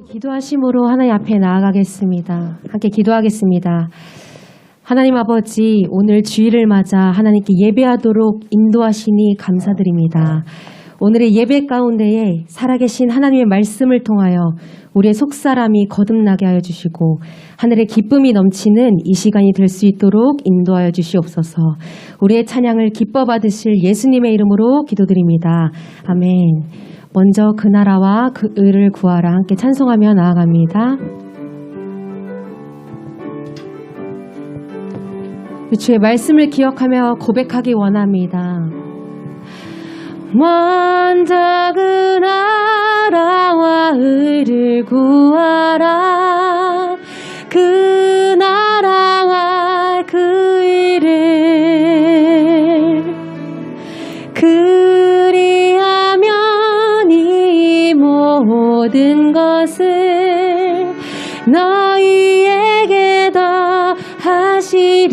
기도하심으로 하나님 앞에 나아가겠습니다. 함께 기도하겠습니다. 하나님 아버지, 오늘 주일을 맞아 하나님께 예배하도록 인도하시니 감사드립니다. 오늘의 예배 가운데에 살아계신 하나님의 말씀을 통하여 우리의 속사람이 거듭나게 하여 주시고 하늘의 기쁨이 넘치는 이 시간이 될 수 있도록 인도하여 주시옵소서. 우리의 찬양을 기뻐 받으실 예수님의 이름으로 기도드립니다. 아멘. 먼저 그 나라와 그 의를 구하라 함께 찬송하며 나아갑니다. 주의 말씀을 기억하며 고백하기 원합니다. 먼저 그 나라와 의를 구하라. 그 나라와 그 의를 그리하면 이 모든 것을 너희에게 더하시리라.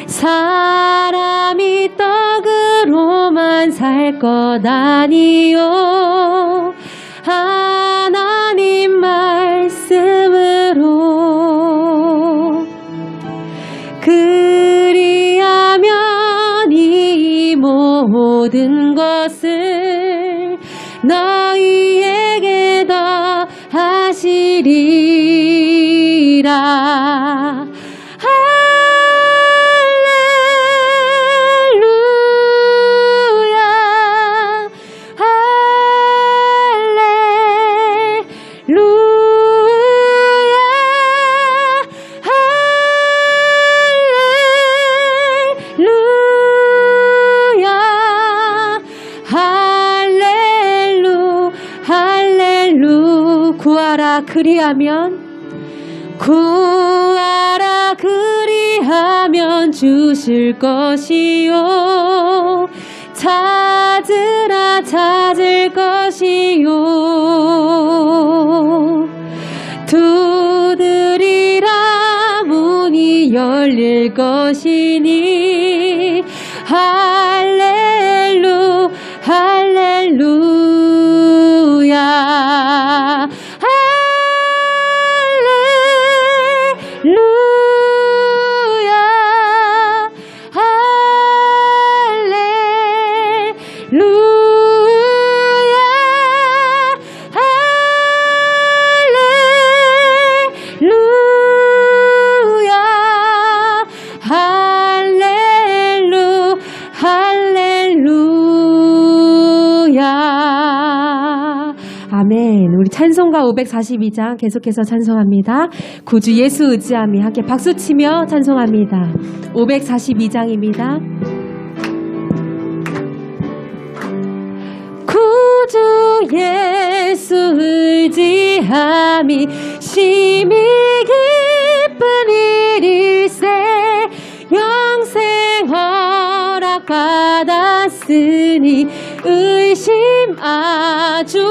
사람이 떡으로만 살 것 아니요 하나님 말씀으로 그리하면 이 모든 것을 너희에게 더하시리라. 구하라 그리하면 주실 것이요 찾으라 찾을 것이요 두드리라 문이 열릴 것이니 할렐루 할렐루야. 아멘. 우리 찬송가 542장 계속해서 찬송합니다. 구주 예수 의지함이 함께 박수치며 찬송합니다. 542장입니다. 구주 예수 의지함이 심히 기쁜 일일세 영생 허락 받았으니 의심 아주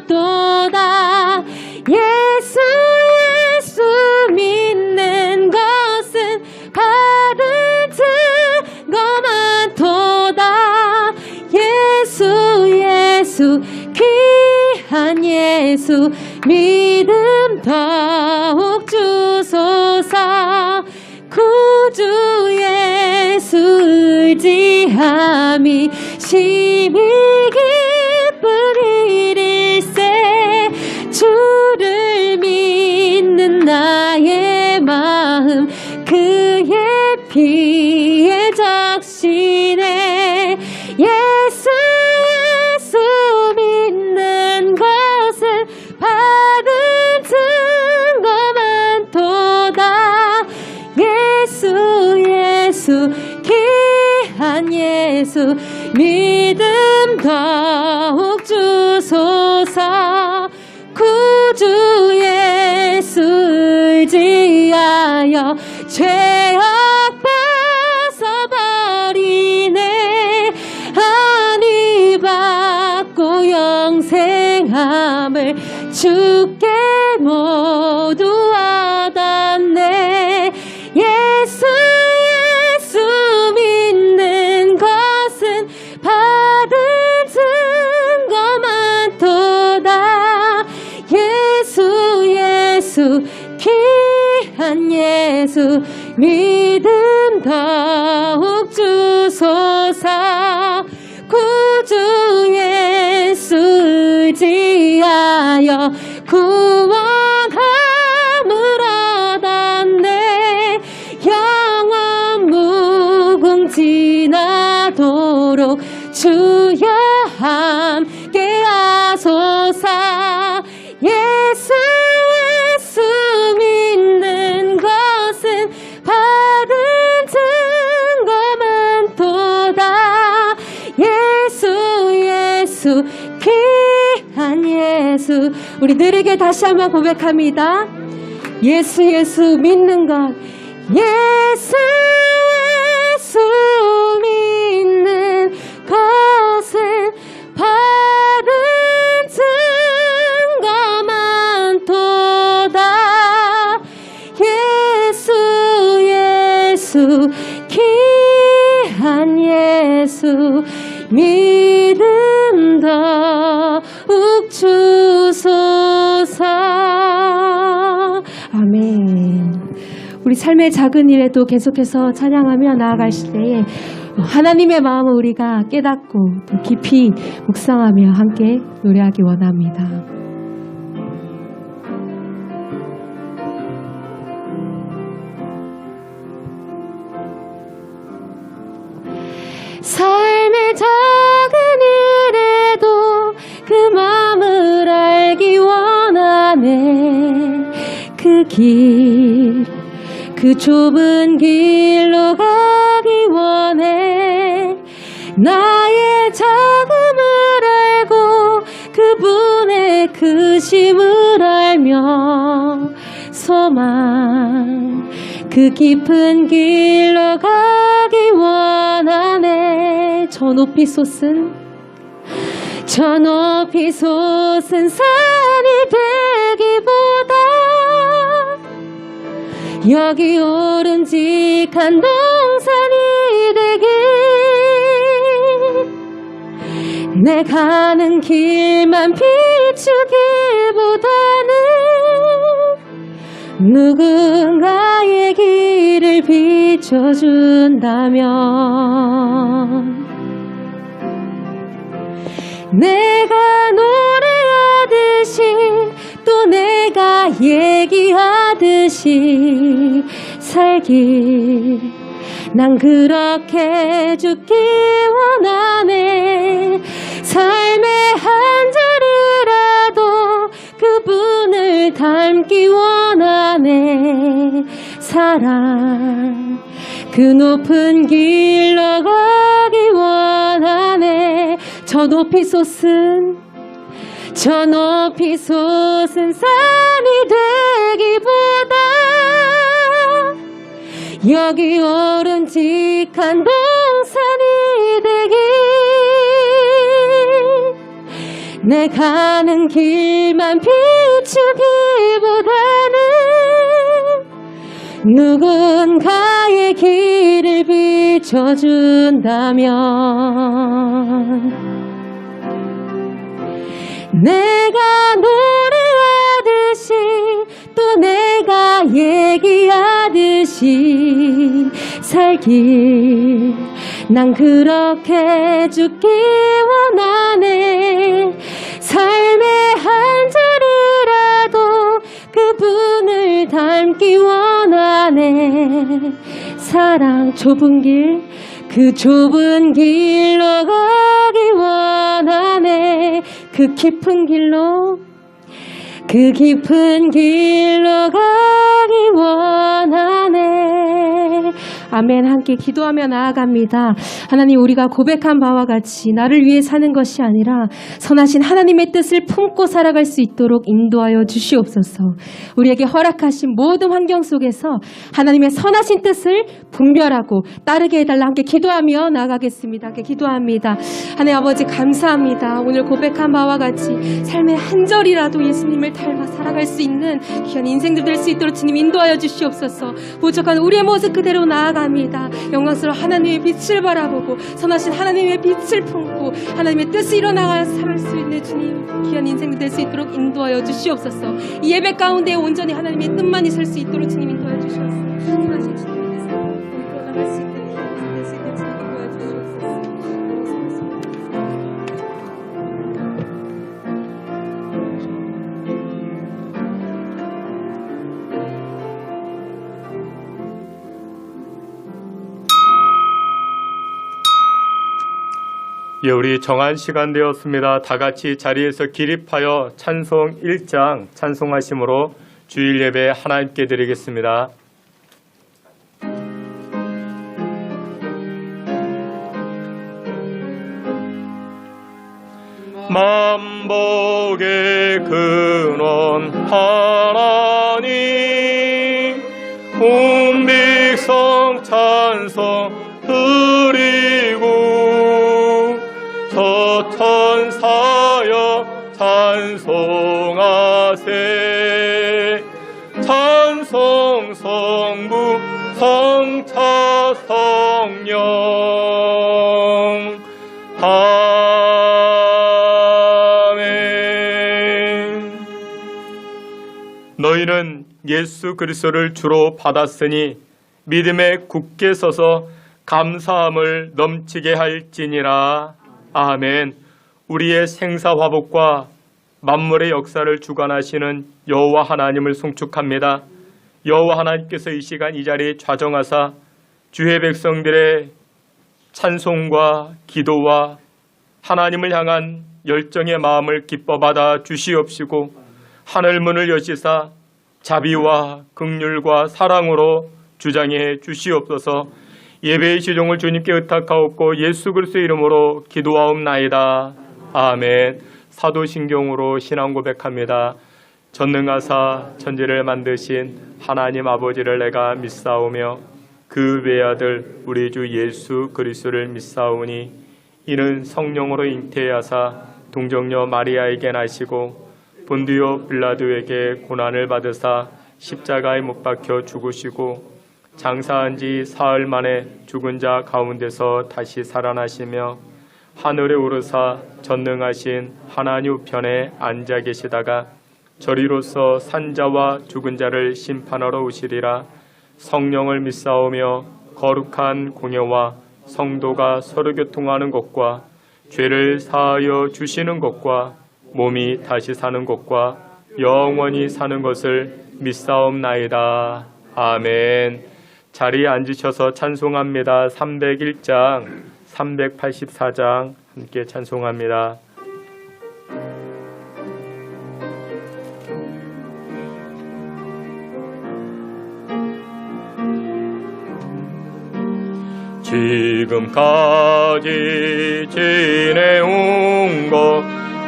없도다. 예수 믿는 것은 바른 증거만도다. 예수 귀한 예수 믿음 더욱 주소서. 구주 예수 의지함이 심히 기쁜 일일세 주를 믿는 나의 마음 그의 피에 적시네. 예수 믿는 것은 받은 증거만도다. 예수 귀한 예수 믿음 더 지하여 죄악 벗어버리네. 아니 받고 영생함을 주께 모두 와닿네. 예수 믿는 것은 받은 증거만 도다. 예수 귀한 예수 믿음 더욱 주소서. 구주 예수 의지하여 구원함을 얻었네. 영원 무궁지나도록 주여 함께 하소서. 예수 믿는 것은 받은 증거만 도다. 예수 귀한 예수. 우리 느리게 다시 한번 고백합니다. 예수 믿는 것. 예수 믿는 것은 받은 증거만 도다. 예수 귀한 예수 믿음 더욱 주소서. 아멘. 우리 삶의 작은 일에도 계속해서 찬양하며 나아갈 때에 하나님의 마음을 우리가 깨닫고 또 깊이 묵상하며 함께 노래하기 원합니다. 삶의 작은 일에도 그 마음을 알기 원하네. 그 좁은 길로 가기 원해. 나의 작음을 알고 그분의 크심을 알며 소망 그 깊은 길로 가기 원하네. 저 높이 솟은 산이 되기보다 여기 오름직한 동산이 되길. 내 가는 길만 비추기보다는 누군가의 길을 비춰준다면 내가 노래하듯이 또 내가 얘기하듯이 살길 난 그렇게 죽기 원하네. 삶의 한 자리라도 그분을 닮기 원하네. 사랑 그 높은 길로 가기 원하네. 저 높이 솟은 산이 되기보다 여기 오름직한 동산이 되길. 내 가는 길만 비추기보다는 누군가의 길을 비춰준다면 내가 노래하듯이 또 내가 얘기하듯이 살길 난 그렇게 죽기 원하네. 삶의 한 자리라도 그분을 닮기 원하네. 사랑 좁은 길 그 좁은 길로 가기 원하네. 그 깊은 길로 가기 원하네. 아멘. 함께 기도하며 나아갑니다. 하나님, 우리가 고백한 바와 같이 나를 위해 사는 것이 아니라 선하신 하나님의 뜻을 품고 살아갈 수 있도록 인도하여 주시옵소서. 우리에게 허락하신 모든 환경 속에서 하나님의 선하신 뜻을 분별하고 따르게 해달라. 함께 기도하며 나아가겠습니다. 함께 기도합니다. 하나님 아버지, 감사합니다. 오늘 고백한 바와 같이 삶의 한 절이라도 예수님을 닮아 살아갈 수 있는 귀한 인생들 될 수 있도록 주님 인도하여 주시옵소서. 부족한 우리의 모습 그대로 나아갑니다. 영광스러운 하나님의 빛을 바라보고 선하신 하나님의 빛을 품고 하나님의 뜻을 일어나가 살아갈 수 있는 주님 귀한 인생들 될 수 있도록 인도하여 주시옵소서. 이 예배 가운데 온전히 하나님의 뜻만이 설 수 있도록 주님 인도하여 주시옵소서. 선하신 주님께서 우리 떠나갈 수 있는 귀한 인생 될 수 있도록 주님 인도하여 주시옵소서. 예, 우리 정한 시간 되었습니다. 다 같이 자리에서 기립하여 찬송 1장 찬송하심으로 주일 예배 하나님께 드리겠습니다. 만복의 근원 하나님, 온 백성 찬송 드리고 저 천사여 찬송하세. 찬송 성부 성자 성령 아멘. 너희는 예수 그리스도를 주로 받았으니 믿음에 굳게 서서 감사함을 넘치게 할지니라. 아멘. 우리의 생사화복과 만물의 역사를 주관하시는 여호와 하나님을 송축합니다. 여호와 하나님께서 이 시간 이 자리에 좌정하사 주의 백성들의 찬송과 기도와 하나님을 향한 열정의 마음을 기뻐 받아 주시옵시고 하늘문을 여시사 자비와 긍휼과 사랑으로 주장해 주시옵소서. 예배의 시종을 주님께 의탁하옵고 예수 그리스도의 이름으로 기도하옵나이다. 아멘. 사도신경으로 신앙 고백합니다. 전능하사 천지를 만드신 하나님 아버지를 내가 믿사오며 그 외아들 우리 주 예수 그리스도를 믿사오니 이는 성령으로 잉태하사 동정녀 마리아에게 나시고 본디오 빌라도에게 고난을 받으사 십자가에 못 박혀 죽으시고 장사한 지 사흘 만에 죽은 자 가운데서 다시 살아나시며 하늘에 오르사 전능하신 하나님 우편에 앉아 계시다가 저리로서 산자와 죽은 자를 심판하러 오시리라. 성령을 믿사오며 거룩한 공예와 성도가 서로 교통하는 것과 죄를 사하여 주시는 것과 몸이 다시 사는 것과 영원히 사는 것을 믿사옵나이다. 아멘. 자리에 앉으셔서 찬송합니다. 301장, 384장 함께 찬송합니다. 지금까지 지내온 것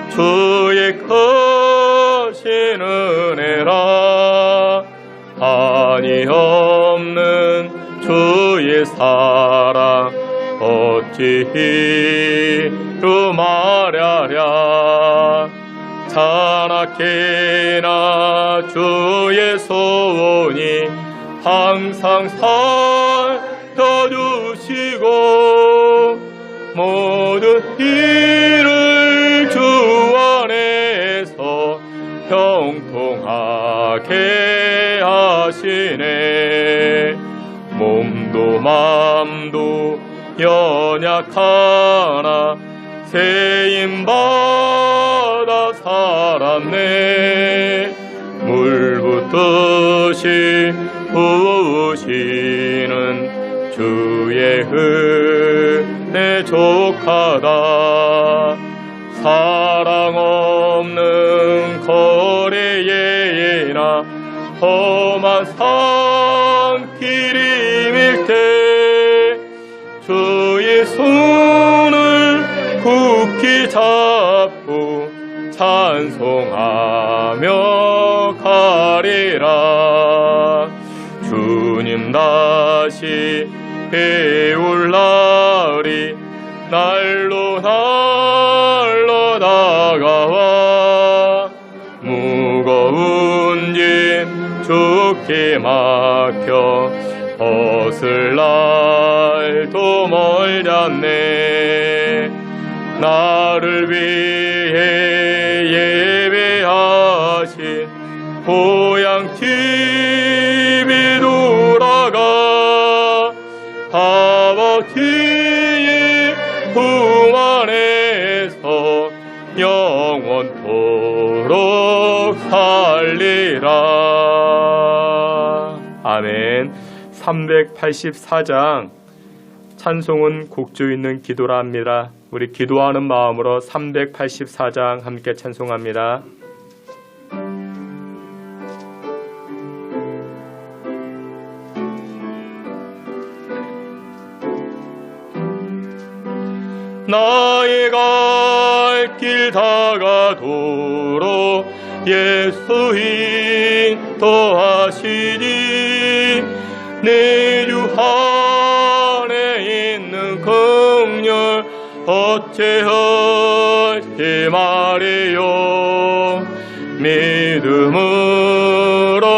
주의 크신 은혜라. 한이 없는 주의 사랑 어찌 이루 말하랴. 자나깨나 주의 소원이 항상 살펴주시고 모든 일을 주 안에서 형통하게 하시네. 몸도 맘도 연약하나 세임받아 살았네. 물 붓듯이 부으시는 주의 은혜 족하다. 사랑 없는 거리에나 험한 산길이 밀 때 앞으로 찬송하며 가리라. 주님 다시 배울 날이 날로 다가와 무거운 짐 주께 맡겨 벗을 날도 멀잖네. 나를 위해 예배하신 고향 집이 돌아가 아버지의 품 안에서 영원토록 살리라. 아멘. 384장 찬송은 곡조 있는 기도라 합니다. 우리 기도하는 마음으로 384장 함께 찬송합니다. 나의 갈 길 다가도록 예수 인도하시니 내 주 안에 있는 긍휼 어찌하지 말이요. 믿음으로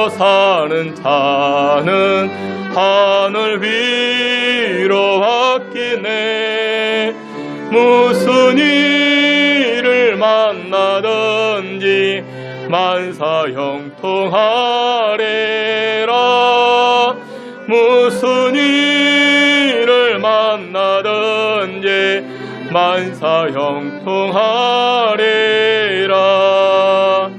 사는 자는 하늘 위로 왔기네. 무슨 일을 만나든지 만사형통하리라. 무슨 일을 만나든지 만사형통하리라.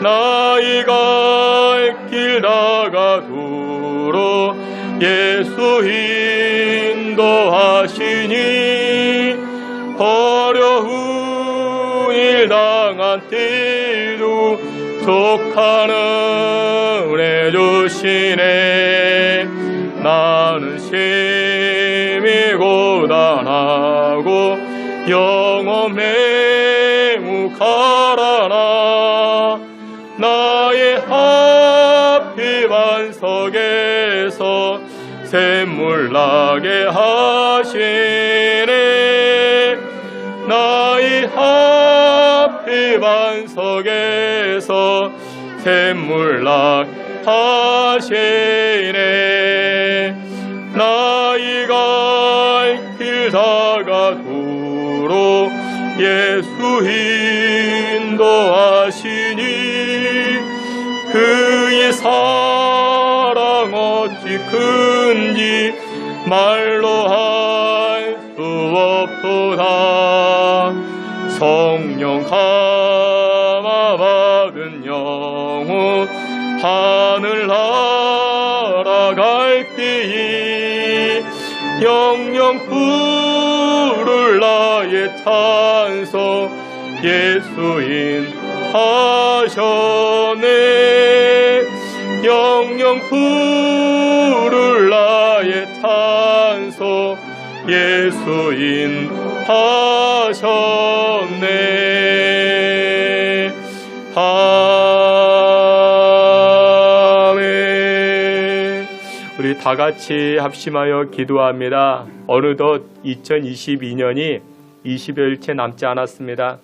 나의 갈 길 다가도록 예수 인도하시니 어려운 일 당한 때도 족한 은혜 주시네. 나는 심히 고단하고 영혼 매우 가라나. 나의 앞이 반석에서 샘물 나게 하시네. 나의 앞이 반석에서 샘물 나게 하시네. 나의 갈 길 다가도록 예수 인도하시니 그의 사랑 어찌 큰지 말로 할 수 없도다. 성령 감화 받은 영혼 하늘 날아갈 때에 영영 부를 나의 찬송 예수인 하셨네. 영영 부를 나의 찬송 예수인 하셨네. 아멘. 우리 다 같이 합심하여 기도합니다. 어느덧 2022년이 20여일째 남지 않았습니다.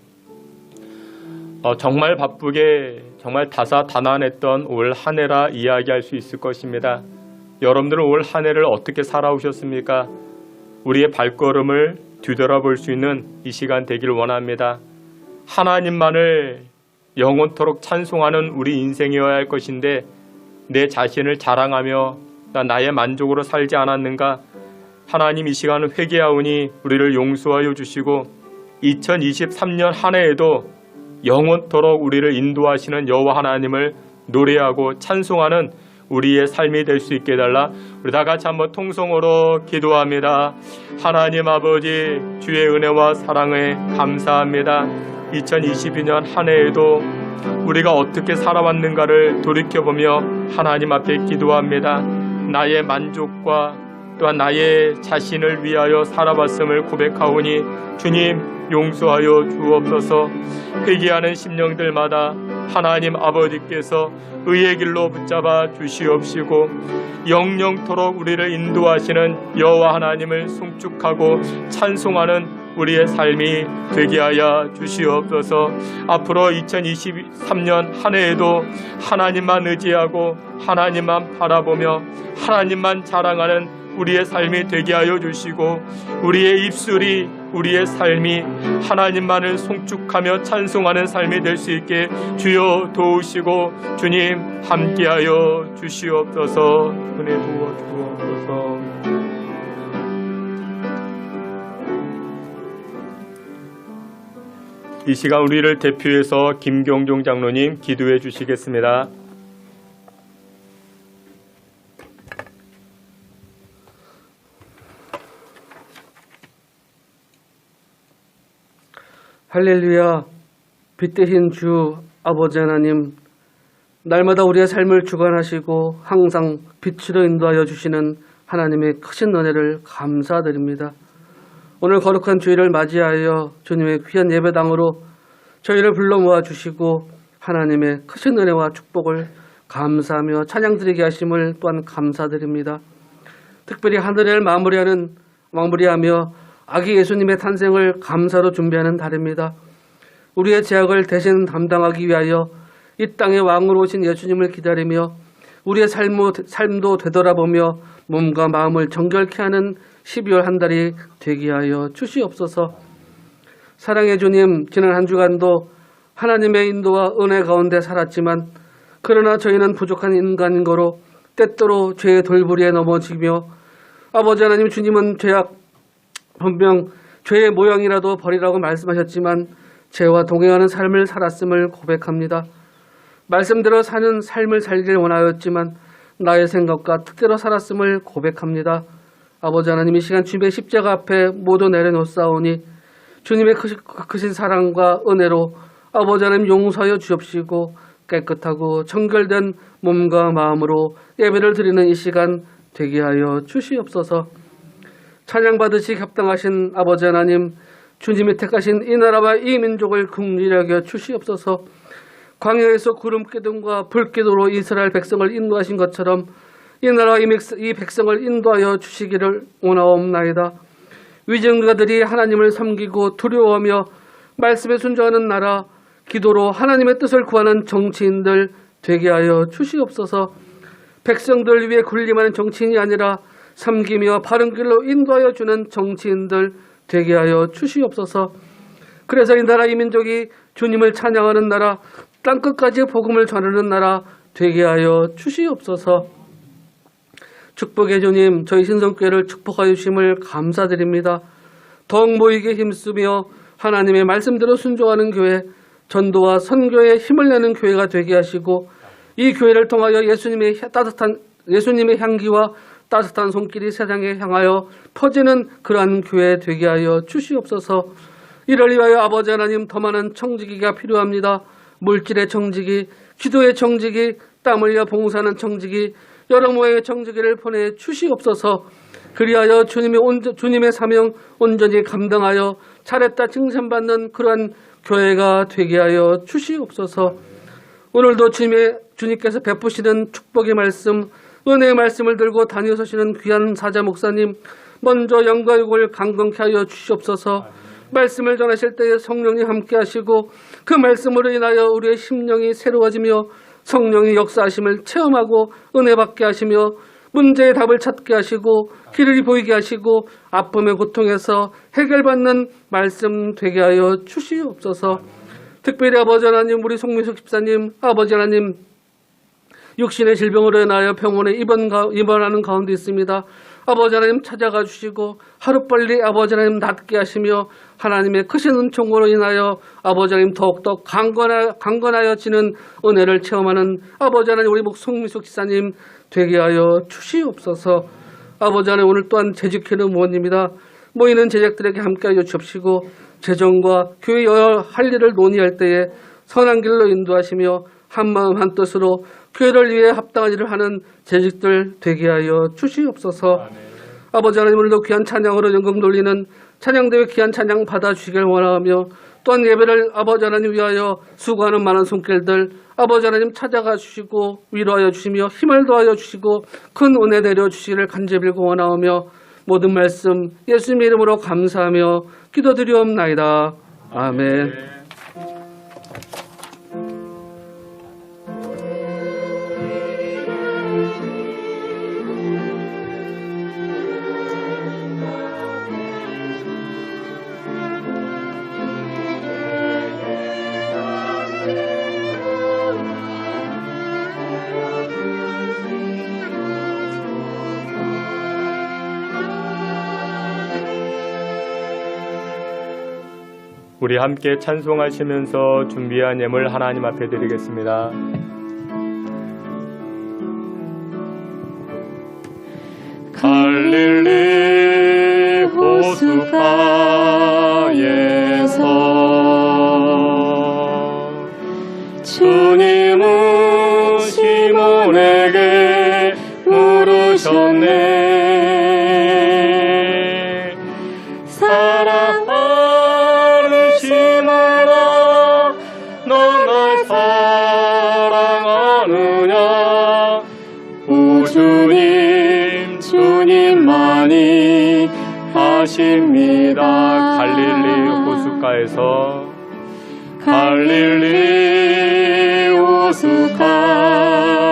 정말 바쁘게 정말 다사다난했던 올 한 해라 이야기할 수 있을 것입니다. 여러분들은 올 한 해를 어떻게 살아오셨습니까? 우리의 발걸음을 뒤돌아볼 수 있는 이 시간 되기를 원합니다. 하나님만을 영원토록 찬송하는 우리 인생이어야 할 것인데 내 자신을 자랑하며 나의 만족으로 살지 않았는가? 하나님 이 시간은 회개하오니 우리를 용서하여 주시고 2023년 한 해에도 영원토록 우리를 인도하시는 여호와 하나님을 노래하고 찬송하는 우리의 삶이 될 수 있게 해달라. 우리 다 같이 한번 통성으로 기도합니다. 하나님 아버지, 주의 은혜와 사랑에 감사합니다. 2022년 한 해에도 우리가 어떻게 살아왔는가를 돌이켜보며 하나님 앞에 기도합니다. 나의 만족과 또한 나의 자신을 위하여 살아봤음을 고백하오니 주님 용서하여 주옵소서. 회개하는 심령들마다 하나님 아버지께서 의의 길로 붙잡아 주시옵시고 영영토록 우리를 인도하시는 여호와 하나님을 송축하고 찬송하는 우리의 삶이 되게 하여 주시옵소서. 앞으로 2023년 한 해에도 하나님만 의지하고 하나님만 바라보며 하나님만 자랑하는 우리의 삶이 되게 하여 주시고 우리의 입술이 우리의 삶이 하나님만을 송축하며 찬송하는 삶이 될 수 있게 주여 도우시고 주님 함께하여 주시옵소서. 은혜 부어 주옵소서. 이 시간 우리를 대표해서 김경종 장로님 기도해 주시겠습니다. 할렐루야. 빛 대신 주 아버지 하나님, 날마다 우리의 삶을 주관하시고 항상 빛으로 인도하여 주시는 하나님의 크신 은혜를 감사드립니다. 오늘 거룩한 주일을 맞이하여 주님의 귀한 예배당으로 저희를 불러 모아주시고 하나님의 크신 은혜와 축복을 감사하며 찬양드리게 하심을 또한 감사드립니다. 특별히 한 해를 마무리하며 아기 예수님의 탄생을 감사로 준비하는 달입니다. 우리의 죄악을 대신 담당하기 위하여 이 땅의 왕으로 오신 예수님을 기다리며 우리의 삶도 되돌아보며 몸과 마음을 정결케 하는 12월 한 달이 되게 하여 주시옵소서. 사랑의 주님, 지난 한 주간도 하나님의 인도와 은혜 가운데 살았지만 그러나 저희는 부족한 인간인 거로 때때로 죄의 돌부리에 넘어지며 아버지 하나님, 주님은 분명 죄의 모양이라도 버리라고 말씀하셨지만 죄와 동행하는 삶을 살았음을 고백합니다. 말씀대로 사는 삶을 살기를 원하였지만 나의 생각과 뜻대로 살았음을 고백합니다. 아버지 하나님, 이 시간 주님의 십자가 앞에 모두 내려놓사오니 주님의 크신 사랑과 은혜로 아버지 하나님 용서하여 주옵시고 깨끗하고 정결된 몸과 마음으로 예배를 드리는 이 시간 되게 하여 주시옵소서. 찬양받으시 합당하신 아버지 하나님, 주님이 택하신 이 나라와 이 민족을 긍휼히 여겨 주시옵소서. 광야에서 구름 기둥과 불 기둥으로 이스라엘 백성을 인도하신 것처럼 이 나라와 이 백성을 인도하여 주시기를 원하옵나이다. 위정자들이 하나님을 섬기고 두려워하며 말씀에 순종하는 나라, 기도로 하나님의 뜻을 구하는 정치인들 되게 하여 주시옵소서. 백성들 위해 군림하는 정치인이 아니라 섬기며 바른 길로 인도하여 주는 정치인들 되게 하여 주시옵소서. 그래서 이 나라 이 민족이 주님을 찬양하는 나라, 땅끝까지 복음을 전하는 나라 되게 하여 주시옵소서. 축복의 주님, 저희 신성교회를 축복하여 주심을 감사드립니다. 더욱 모이게 힘쓰며 하나님의 말씀대로 순종하는 교회, 전도와 선교에 힘을 내는 교회가 되게 하시고 이 교회를 통하여 예수님의 향기와 따뜻한 손길이 세상에 향하여 퍼지는 그러한 교회 되게 하여 주시옵소서. 이를 위하여 아버지 하나님, 더 많은 청지기가 필요합니다. 물질의 청지기, 기도의 청지기, 땀 흘려 봉사하는 청지기, 여러 모양의 청지기를 보내 주시옵소서. 그리하여 주님의 사명 온전히 감당하여 잘했다 칭찬받는 그러한 교회가 되게 하여 주시옵소서. 오늘도 주님께서 베푸시는 축복의 말씀, 은혜의 말씀을 들고 다니서시는 귀한 사자 목사님, 먼저 영과 육을 강건케 하여 주시옵소서. 말씀을 전하실 때에 성령이 함께 하시고 그 말씀으로 인하여 우리의 심령이 새로워지며 성령이 역사하심을 체험하고 은혜 받게 하시며 문제의 답을 찾게 하시고 길을 보이게 하시고 아픔의 고통에서 해결받는 말씀 되게 하여 주시옵소서. 특별히 아버지 하나님, 우리 송미숙 집사님, 아버지 하나님, 육신의 질병으로 인하여 병원에 입원하는 가운데 있습니다. 아버지 하나님 찾아가 주시고 하루빨리 아버지 하나님 낫게 하시며 하나님의 크신 은총으로 인하여 아버지 하나님 더욱더 강건하여지는 은혜를 체험하는 아버지 하나님, 우리 송미숙 지사님 되게 하여 주시옵소서. 아버지 하나님, 오늘 또한 재직회는 무원입니다. 모이는 제작들에게 함께하여 주옵시고 재정과 교회 여러 할 일을 논의할 때에 선한 길로 인도하시며 한마음 한뜻으로 교회를 위해 합당한 일을 하는 재직들 되게 하여 주시옵소서. 아버지 하나님 오늘도 귀한 찬양으로 연금 돌리는 찬양대회 귀한 찬양 받아주시길 원하며 또한 예배를 아버지 하나님 위하여 수고하는 많은 손길들 아버지 하나님 찾아가 주시고 위로하여 주시며 힘을 더하여 주시고 큰 은혜 내려 주시기를 간절히 빌고 원하오며 모든 말씀 예수님의 이름으로 감사하며 기도드리옵나이다. 아멘. 우리 함께 찬송하시면서 준비한 예물 하나님 앞에 드리겠습니다. 갈릴리 호숫가에서 주님은 시몬에게 물으셨네. 사랑하는 시몬아, 넌 날 사랑하느냐? 오 주님, 주님만이 하십니다. 갈릴리 호숫가에서 갈릴리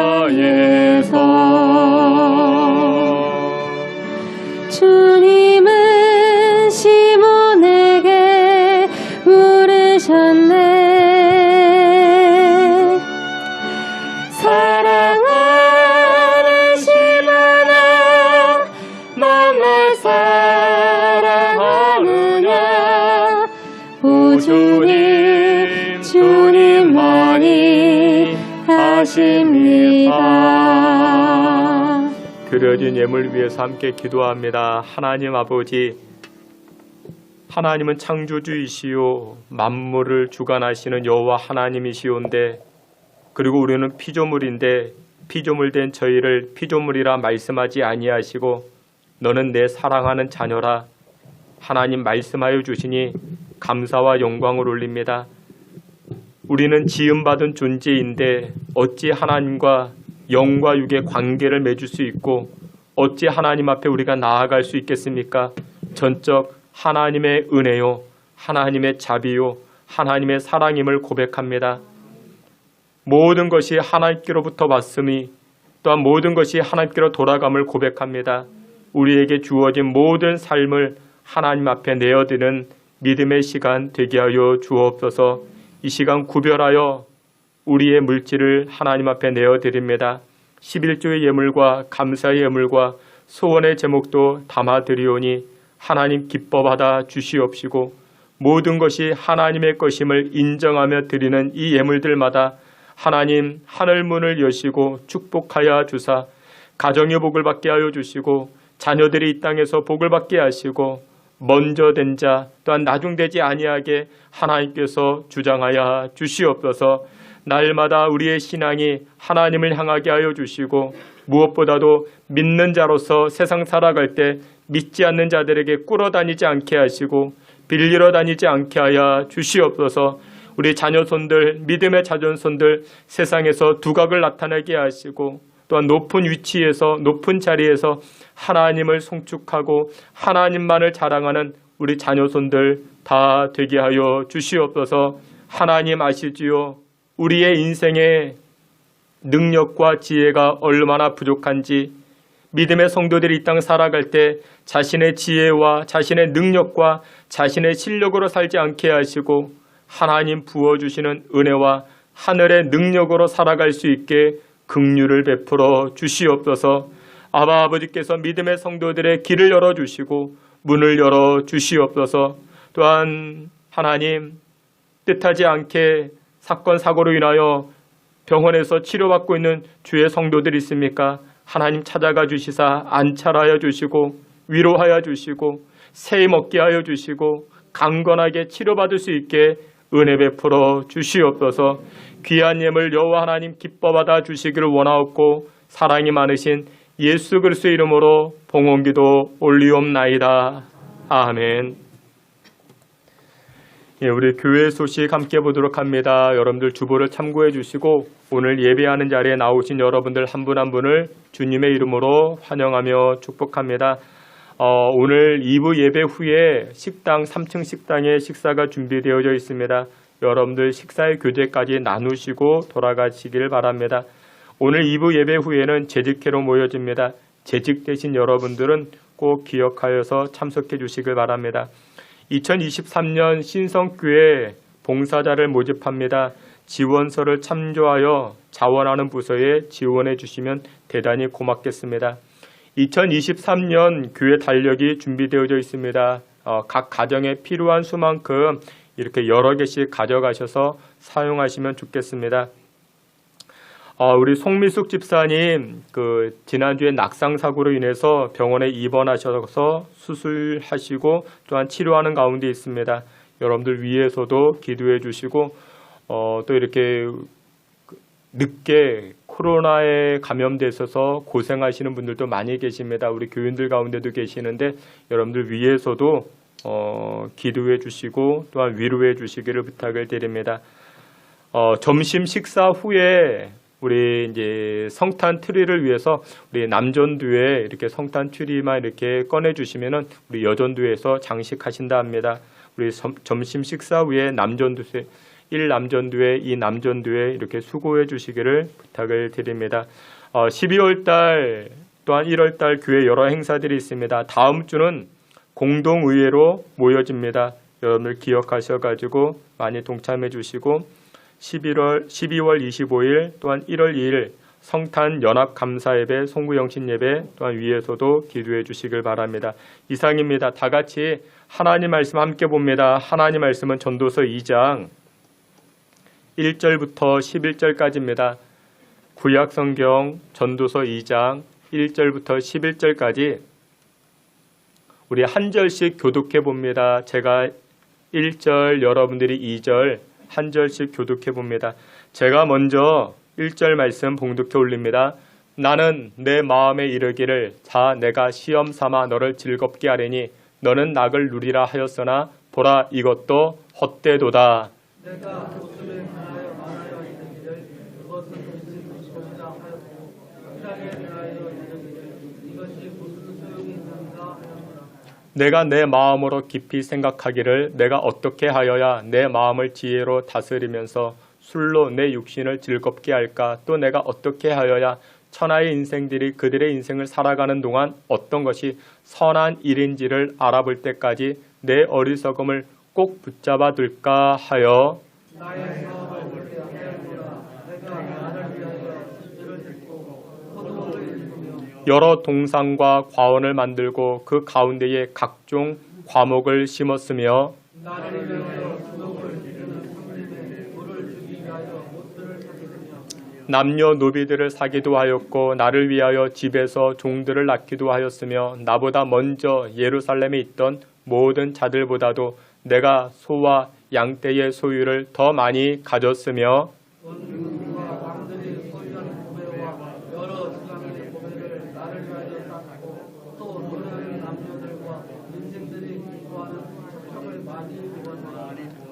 호숫가에서 주님은 시몬에게 물으셨네. 사랑하는 시몬아, 넌 날 사랑하느냐? 오 주님, 주님만이 하십니다. 드려진 예물 위해서 함께 기도합니다. 하나님 아버지, 하나님은 창조주이시요 만물을 주관하시는 여호와 하나님이시온데, 그리고 우리는 피조물인데 피조물된 저희를 피조물이라 말씀하지 아니하시고 너는 내 사랑하는 자녀라 하나님 말씀하여 주시니 감사와 영광을 올립니다. 우리는 지음받은 존재인데 어찌 하나님과 영과 육의 관계를 맺을 수 있고 어찌 하나님 앞에 우리가 나아갈 수 있겠습니까? 전적 하나님의 은혜요, 하나님의 자비요, 하나님의 사랑임을 고백합니다. 모든 것이 하나님께로부터 왔음이 또한 모든 것이 하나님께로 돌아감을 고백합니다. 우리에게 주어진 모든 삶을 하나님 앞에 내어드는 믿음의 시간 되게 하여 주옵소서. 이 시간 구별하여 우리의 물질을 하나님 앞에 내어드립니다. 11조의 예물과 감사의 예물과 소원의 제목도 담아드리오니 하나님 기뻐받아 주시옵시고 모든 것이 하나님의 것임을 인정하며 드리는 이 예물들마다 하나님 하늘문을 여시고 축복하여 주사 가정의 복을 받게 하여 주시고 자녀들이 이 땅에서 복을 받게 하시고 먼저 된 자 또한 나중되지 아니하게 하나님께서 주장하여 주시옵소서. 날마다 우리의 신앙이 하나님을 향하게 하여 주시고 무엇보다도 믿는 자로서 세상 살아갈 때 믿지 않는 자들에게 꿇어다니지 않게 하시고 빌리러 다니지 않게 하여 주시옵소서. 우리 자녀손들, 믿음의 자손들 세상에서 두각을 나타내게 하시고 또한 높은 위치에서 높은 자리에서 하나님을 송축하고 하나님만을 자랑하는 우리 자녀손들 다 되게 하여 주시옵소서. 하나님 아시지요? 우리의 인생의 능력과 지혜가 얼마나 부족한지 믿음의 성도들이 이 땅 살아갈 때 자신의 지혜와 자신의 능력과 자신의 실력으로 살지 않게 하시고 하나님 부어주시는 은혜와 하늘의 능력으로 살아갈 수 있게 긍휼을 베풀어 주시옵소서. 아버지께서 믿음의 성도들의 길을 열어주시고 문을 열어주시옵소서. 또한 하나님 뜻하지 않게 사건 사고로 인하여 병원에서 치료받고 있는 주의 성도들이 있습니까? 하나님 찾아가 주시사 안찰하여 주시고 위로하여 주시고 새 힘 얻게 하여 주시고 강건하게 치료받을 수 있게 은혜 베풀어 주시옵소서. 귀한 예물 여호와 하나님 기뻐받아 주시기를 원하옵고 사랑이 많으신 예수 그리스도의 이름으로 봉헌기도 올리옵나이다. 아멘. 예, 우리 교회 소식 함께 보도록 합니다. 여러분들 주보를 참고해 주시고 오늘 예배하는 자리에 나오신 여러분들 한 분 한 분을 주님의 이름으로 환영하며 축복합니다. 오늘 2부 예배 후에 식당 3층 식당에 식사가 준비되어져 있습니다. 여러분들 식사의 교제까지 나누시고 돌아가시길 바랍니다. 오늘 2부 예배 후에는 재직회로 모여집니다. 재직되신 여러분들은 꼭 기억하여서 참석해 주시길 바랍니다. 2023년 신성교회 봉사자를 모집합니다. 지원서를 참조하여 자원하는 부서에 지원해 주시면 대단히 고맙겠습니다. 2023년 교회 달력이 준비되어져 있습니다. 각 가정에 필요한 수만큼 이렇게 여러 개씩 가져가셔서 사용하시면 좋겠습니다. 우리 송미숙 집사님 지난주에 낙상 사고로 인해서 병원에 입원하셔서 수술하시고 또한 치료하는 가운데 있습니다. 여러분들 위해서도 기도해 주시고 또 이렇게 늦게 코로나에 감염되셔서 고생하시는 분들도 많이 계십니다. 우리 교인들 가운데도 계시는데 여러분들 위해서도 기도해 주시고 또한 위로해 주시기를 부탁을 드립니다. 점심 식사 후에 우리 이제 성탄 트리를 위해서 우리 남전두에 이렇게 성탄 트리만 이렇게 꺼내 주시면은 우리 여전두에서 장식하신다 합니다. 우리 점심 식사 후에 남전두에 1남전두에 2남전두에 이렇게 수고해 주시기를 부탁을 드립니다. 12월 달 또한 1월 달 교회 여러 행사들이 있습니다. 다음 주는 공동의회로 모여집니다. 여러분들 기억하셔 가지고 많이 동참해 주시고 12월 25일 또한 1월 2일 성탄 연합 감사 예배, 송구영신 예배 또한 위에서도 기도해 주시길 바랍니다. 이상입니다. 다 같이 하나님 말씀 함께 봅니다. 하나님 말씀은 전도서 2장 1절부터 11절까지입니다. 구약 성경 전도서 2장 1절부터 11절까지 우리 한 절씩 교독해 봅니다. 제가 1절, 여러분들이 2절 한 절씩 교독해 봅니다. 제가 먼저 1절 말씀 봉독해 올립니다. 나는 내 마음에 이르기를 자 내가 시험 삼아 너를 즐겁게 하리니 너는 낙을 누리라 하였으나 보라 이것도 헛되도다. 내가 목숨을 말하여 이르기를 그것은 무슨 것이라 하였고 이라게 대하여 이르기를 이것이 무슨 소용이 있는가 하였노라. 내가 내 마음으로 깊이 생각하기를 내가 어떻게 하여야 내 마음을 지혜로 다스리면서 술로 내 육신을 즐겁게 할까? 또 내가 어떻게 하여야 천하의 인생들이 그들의 인생을 살아가는 동안 어떤 것이 선한 일인지를 알아볼 때까지 내 어리석음을 꼭 붙잡아 둘까 하여 여러 동산과 과원을 만들고 그 가운데에 각종 과목을 심었으며 남녀 노비들을 사기도 하였고 나를 위하여 집에서 종들을 낳기도 하였으며 나보다 먼저 예루살렘에 있던 모든 자들보다도 내가 소와 양떼의 소유를 더 많이 가졌으며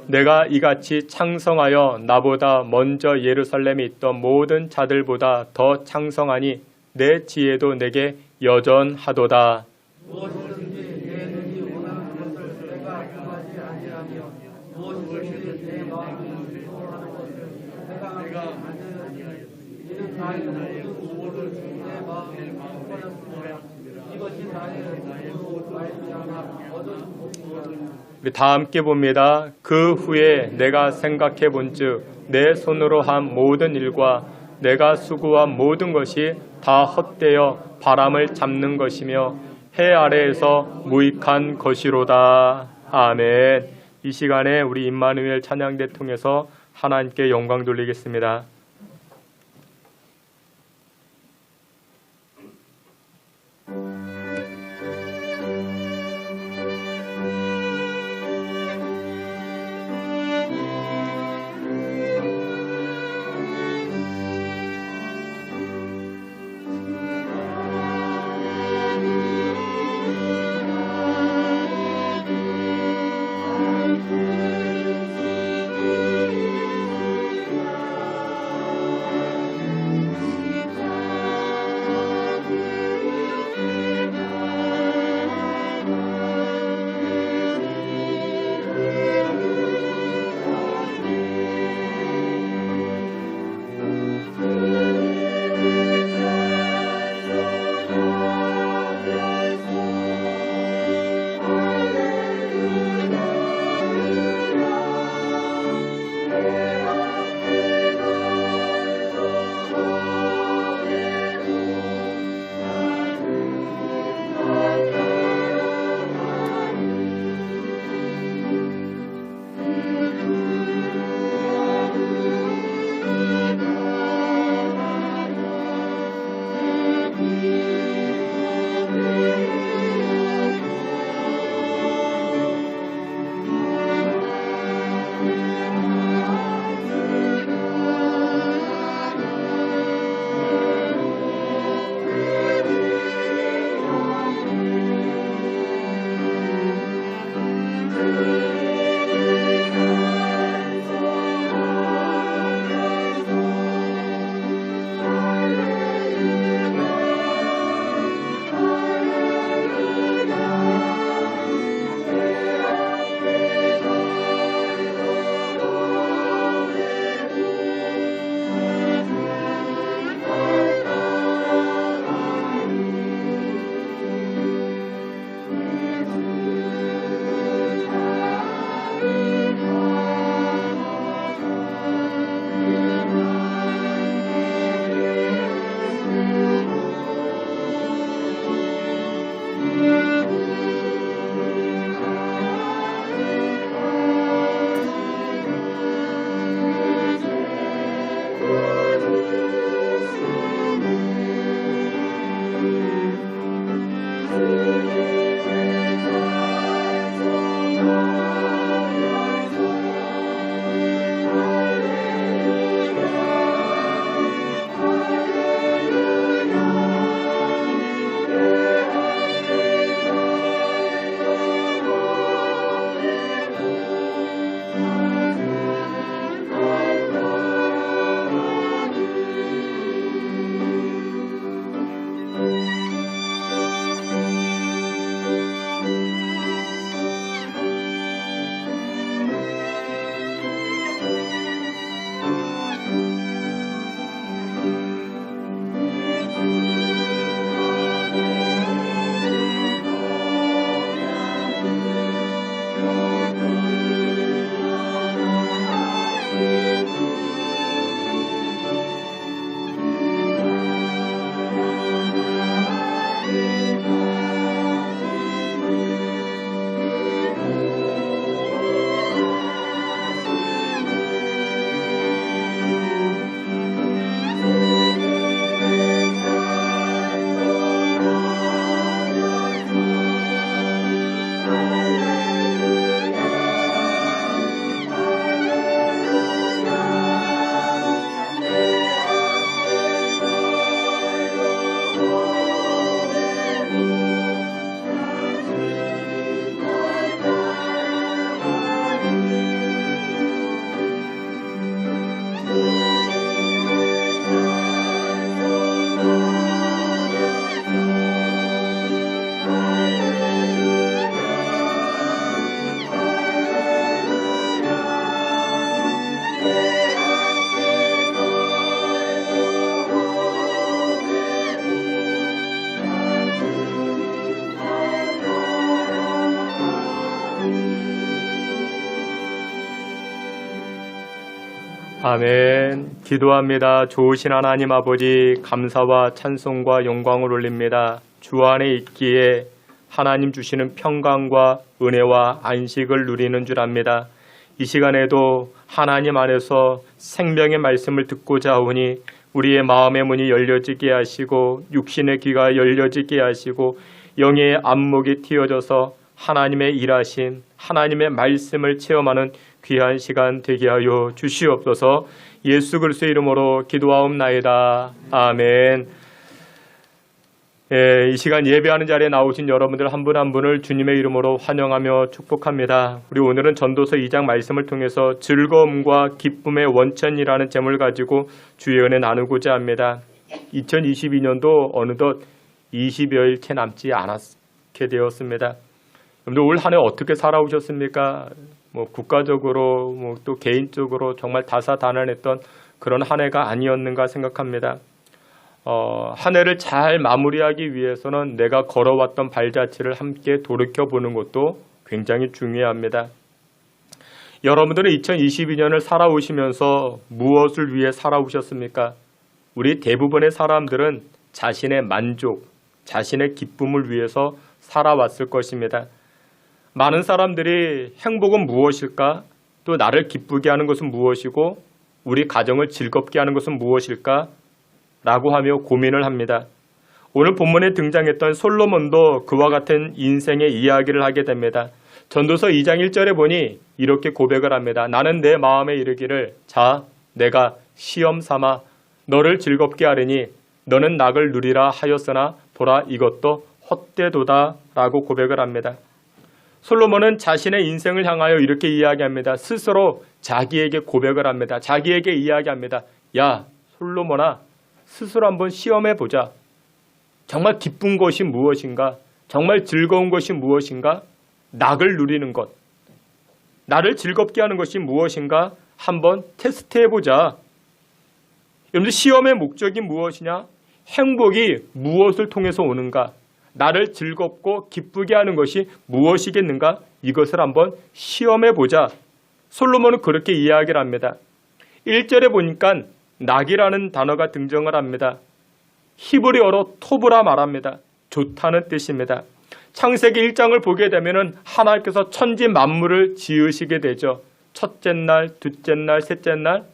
내가 이같이 창성하여 나보다 먼저 예루살렘에 있던 모든 자들보다 더 창성하니 내 지혜도 내게 여전하도다. 무엇이든지 내 눈이 원하는 것을 내가 행하지 아니하며 무엇이든지 내 마음이 소원하는 것을 내가 하지 아니하니 이는 나의 모든 소원을 내 마음에 기뻐하였으므로 이것이 나의 몸으로 말미암아 얻은 복이라. 우리 다 함께 봅니다. 그 후에 내가 생각해 본즉 내 손으로 한 모든 일과 내가 수고한 모든 것이 다 헛되어 바람을 잡는 것이며 해 아래에서 무익한 것이로다. 아멘. 이 시간에 우리 임마누엘 찬양대 통해서 하나님께 영광 돌리겠습니다. 아멘. 기도합니다. 좋으신 하나님 아버지, 감사와 찬송과 영광을 올립니다. 주 안에 있기에 하나님 주시는 평강과 은혜와 안식을 누리는 줄 압니다. 이 시간에도 하나님 안에서 생명의 말씀을 듣고자 하오니 우리의 마음의 문이 열려지게 하시고 육신의 귀가 열려지게 하시고 영의 안목이 틔어져서 하나님의 일하심, 하나님의 말씀을 체험하는 귀한 시간 되게 하여 주시옵소서. 예수 그리스도의 이름으로 기도하옵나이다. 아멘. 이 시간 예배하는 자리에 나오신 여러분들 한 분 한 분을 주님의 이름으로 환영하며 축복합니다. 우리 오늘은 전도서 2장 말씀을 통해서 즐거움과 기쁨의 원천이라는 제목을 가지고 주의 은혜 나누고자 합니다. 2022년도 어느덧 20여일 채 남지 않게 되었습니다. 여러분들 올 한 해 어떻게 살아오셨습니까? 국가적으로 또 개인적으로 정말 다사다난했던 그런 한 해가 아니었는가 생각합니다. 한 해를 잘 마무리하기 위해서는 내가 걸어왔던 발자취를 함께 돌이켜보는 것도 굉장히 중요합니다. 여러분들은 2022년을 살아오시면서 무엇을 위해 살아오셨습니까? 우리 대부분의 사람들은 자신의 만족, 자신의 기쁨을 위해서 살아왔을 것입니다. 많은 사람들이 행복은 무엇일까? 또 나를 기쁘게 하는 것은 무엇이고 우리 가정을 즐겁게 하는 것은 무엇일까? 라고 하며 고민을 합니다. 오늘 본문에 등장했던 솔로몬도 그와 같은 인생의 이야기를 하게 됩니다. 전도서 2장 1절에 보니 이렇게 고백을 합니다. 나는 내 마음에 이르기를 자 내가 시험 삼아 너를 즐겁게 하리니 너는 낙을 누리라 하였으나 보라 이것도 헛되도다 라고 고백을 합니다. 솔로몬은 자신의 인생을 향하여 이렇게 이야기합니다. 스스로 자기에게 고백을 합니다. 자기에게 이야기합니다. 야 솔로몬아 스스로 한번 시험해보자. 정말 기쁜 것이 무엇인가? 정말 즐거운 것이 무엇인가? 낙을 누리는 것. 나를 즐겁게 하는 것이 무엇인가? 한번 테스트해보자. 여러분들 시험의 목적이 무엇이냐? 행복이 무엇을 통해서 오는가? 나를 즐겁고 기쁘게 하는 것이 무엇이겠는가? 이것을 한번 시험해보자. 솔로몬은 그렇게 이야기를 합니다. 1절에 보니까 낙이라는 단어가 등장을 합니다. 히브리어로 토브라 말합니다. 좋다는 뜻입니다. 창세기 1장을 보게 되면 하나님께서 천지 만물을 지으시게 되죠. 첫째 날, 둘째 날, 셋째 날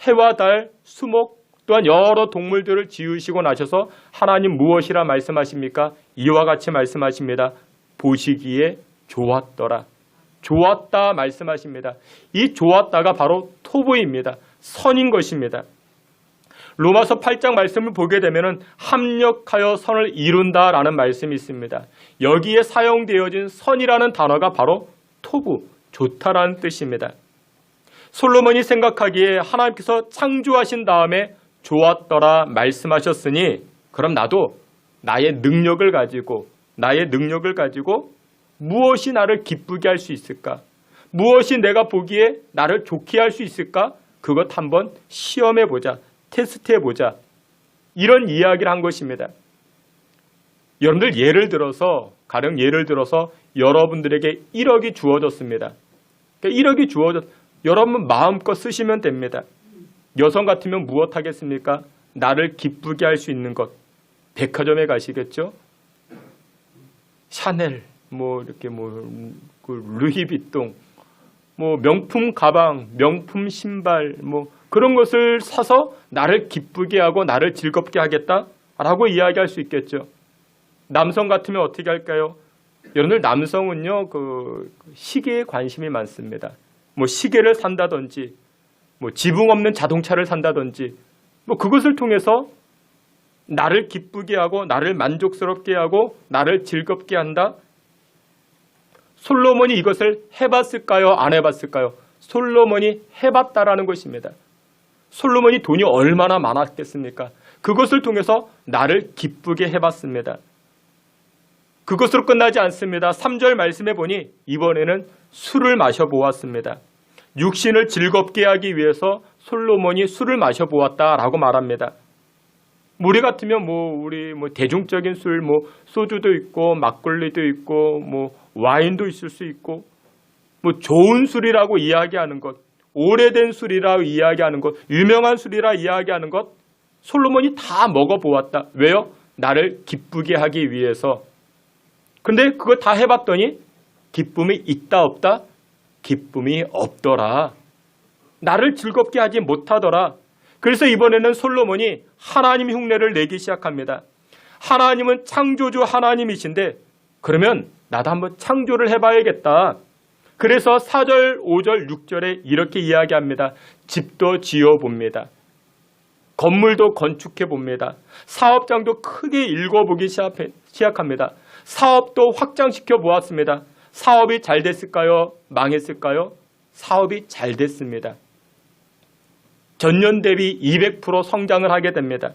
해와 달, 수목 또한 여러 동물들을 지으시고 나셔서 하나님 무엇이라 말씀하십니까? 이와 같이 말씀하십니다. 보시기에 좋았더라. 좋았다 말씀하십니다. 이 좋았다가 바로 토브입니다. 선인 것입니다. 로마서 8장 말씀을 보게 되면 합력하여 선을 이룬다라는 말씀이 있습니다. 여기에 사용되어진 선이라는 단어가 바로 토브, 좋다라는 뜻입니다. 솔로몬이 생각하기에 하나님께서 창조하신 다음에 좋았더라 말씀하셨으니 그럼 나도 나의 능력을 가지고 무엇이 나를 기쁘게 할 수 있을까? 무엇이 내가 보기에 나를 좋게 할 수 있을까? 그것 한번 시험해보자. 테스트해보자. 이런 이야기를 한 것입니다. 여러분들 가령 예를 들어서 여러분들에게 1억이 주어졌습니다. 그러니까 1억이 여러분 마음껏 쓰시면 됩니다. 여성 같으면 무엇 하겠습니까? 나를 기쁘게 할 수 있는 것. 백화점에 가시겠죠? 샤넬, 루이비통, 명품 가방, 명품 신발, 그런 것을 사서 나를 기쁘게 하고 나를 즐겁게 하겠다라고 이야기할 수 있겠죠. 남성 같으면 어떻게 할까요? 여러분들 남성은요, 시계에 관심이 많습니다. 시계를 산다든지, 지붕 없는 자동차를 산다든지, 그것을 통해서 나를 기쁘게 하고 나를 만족스럽게 하고 나를 즐겁게 한다. 솔로몬이 이것을 해봤을까요? 안 해봤을까요? 솔로몬이 해봤다라는 것입니다. 솔로몬이 돈이 얼마나 많았겠습니까? 그것을 통해서 나를 기쁘게 해봤습니다. 그것으로 끝나지 않습니다. 3절 말씀해 보니 이번에는 술을 마셔보았습니다. 육신을 즐겁게 하기 위해서 솔로몬이 술을 마셔보았다라고 말합니다. 우리 같으면 우리 대중적인 술, 소주도 있고 막걸리도 있고 와인도 있을 수 있고 좋은 술이라고 이야기하는 것, 오래된 술이라 이야기하는 것, 유명한 술이라 이야기하는 것 솔로몬이 다 먹어보았다. 왜요? 나를 기쁘게 하기 위해서. 근데 그거 다 해봤더니 기쁨이 있다 없다? 기쁨이 없더라. 나를 즐겁게 하지 못하더라. 그래서 이번에는 솔로몬이 하나님 흉내를 내기 시작합니다. 하나님은 창조주 하나님이신데 그러면 나도 한번 창조를 해봐야겠다. 그래서 4절, 5절, 6절에 이렇게 이야기합니다. 집도 지어봅니다. 건물도 건축해봅니다. 사업장도 크게 읽어보기 시작합니다. 사업도 확장시켜 보았습니다. 사업이 잘 됐을까요? 망했을까요? 사업이 잘 됐습니다. 전년 대비 200% 성장을 하게 됩니다.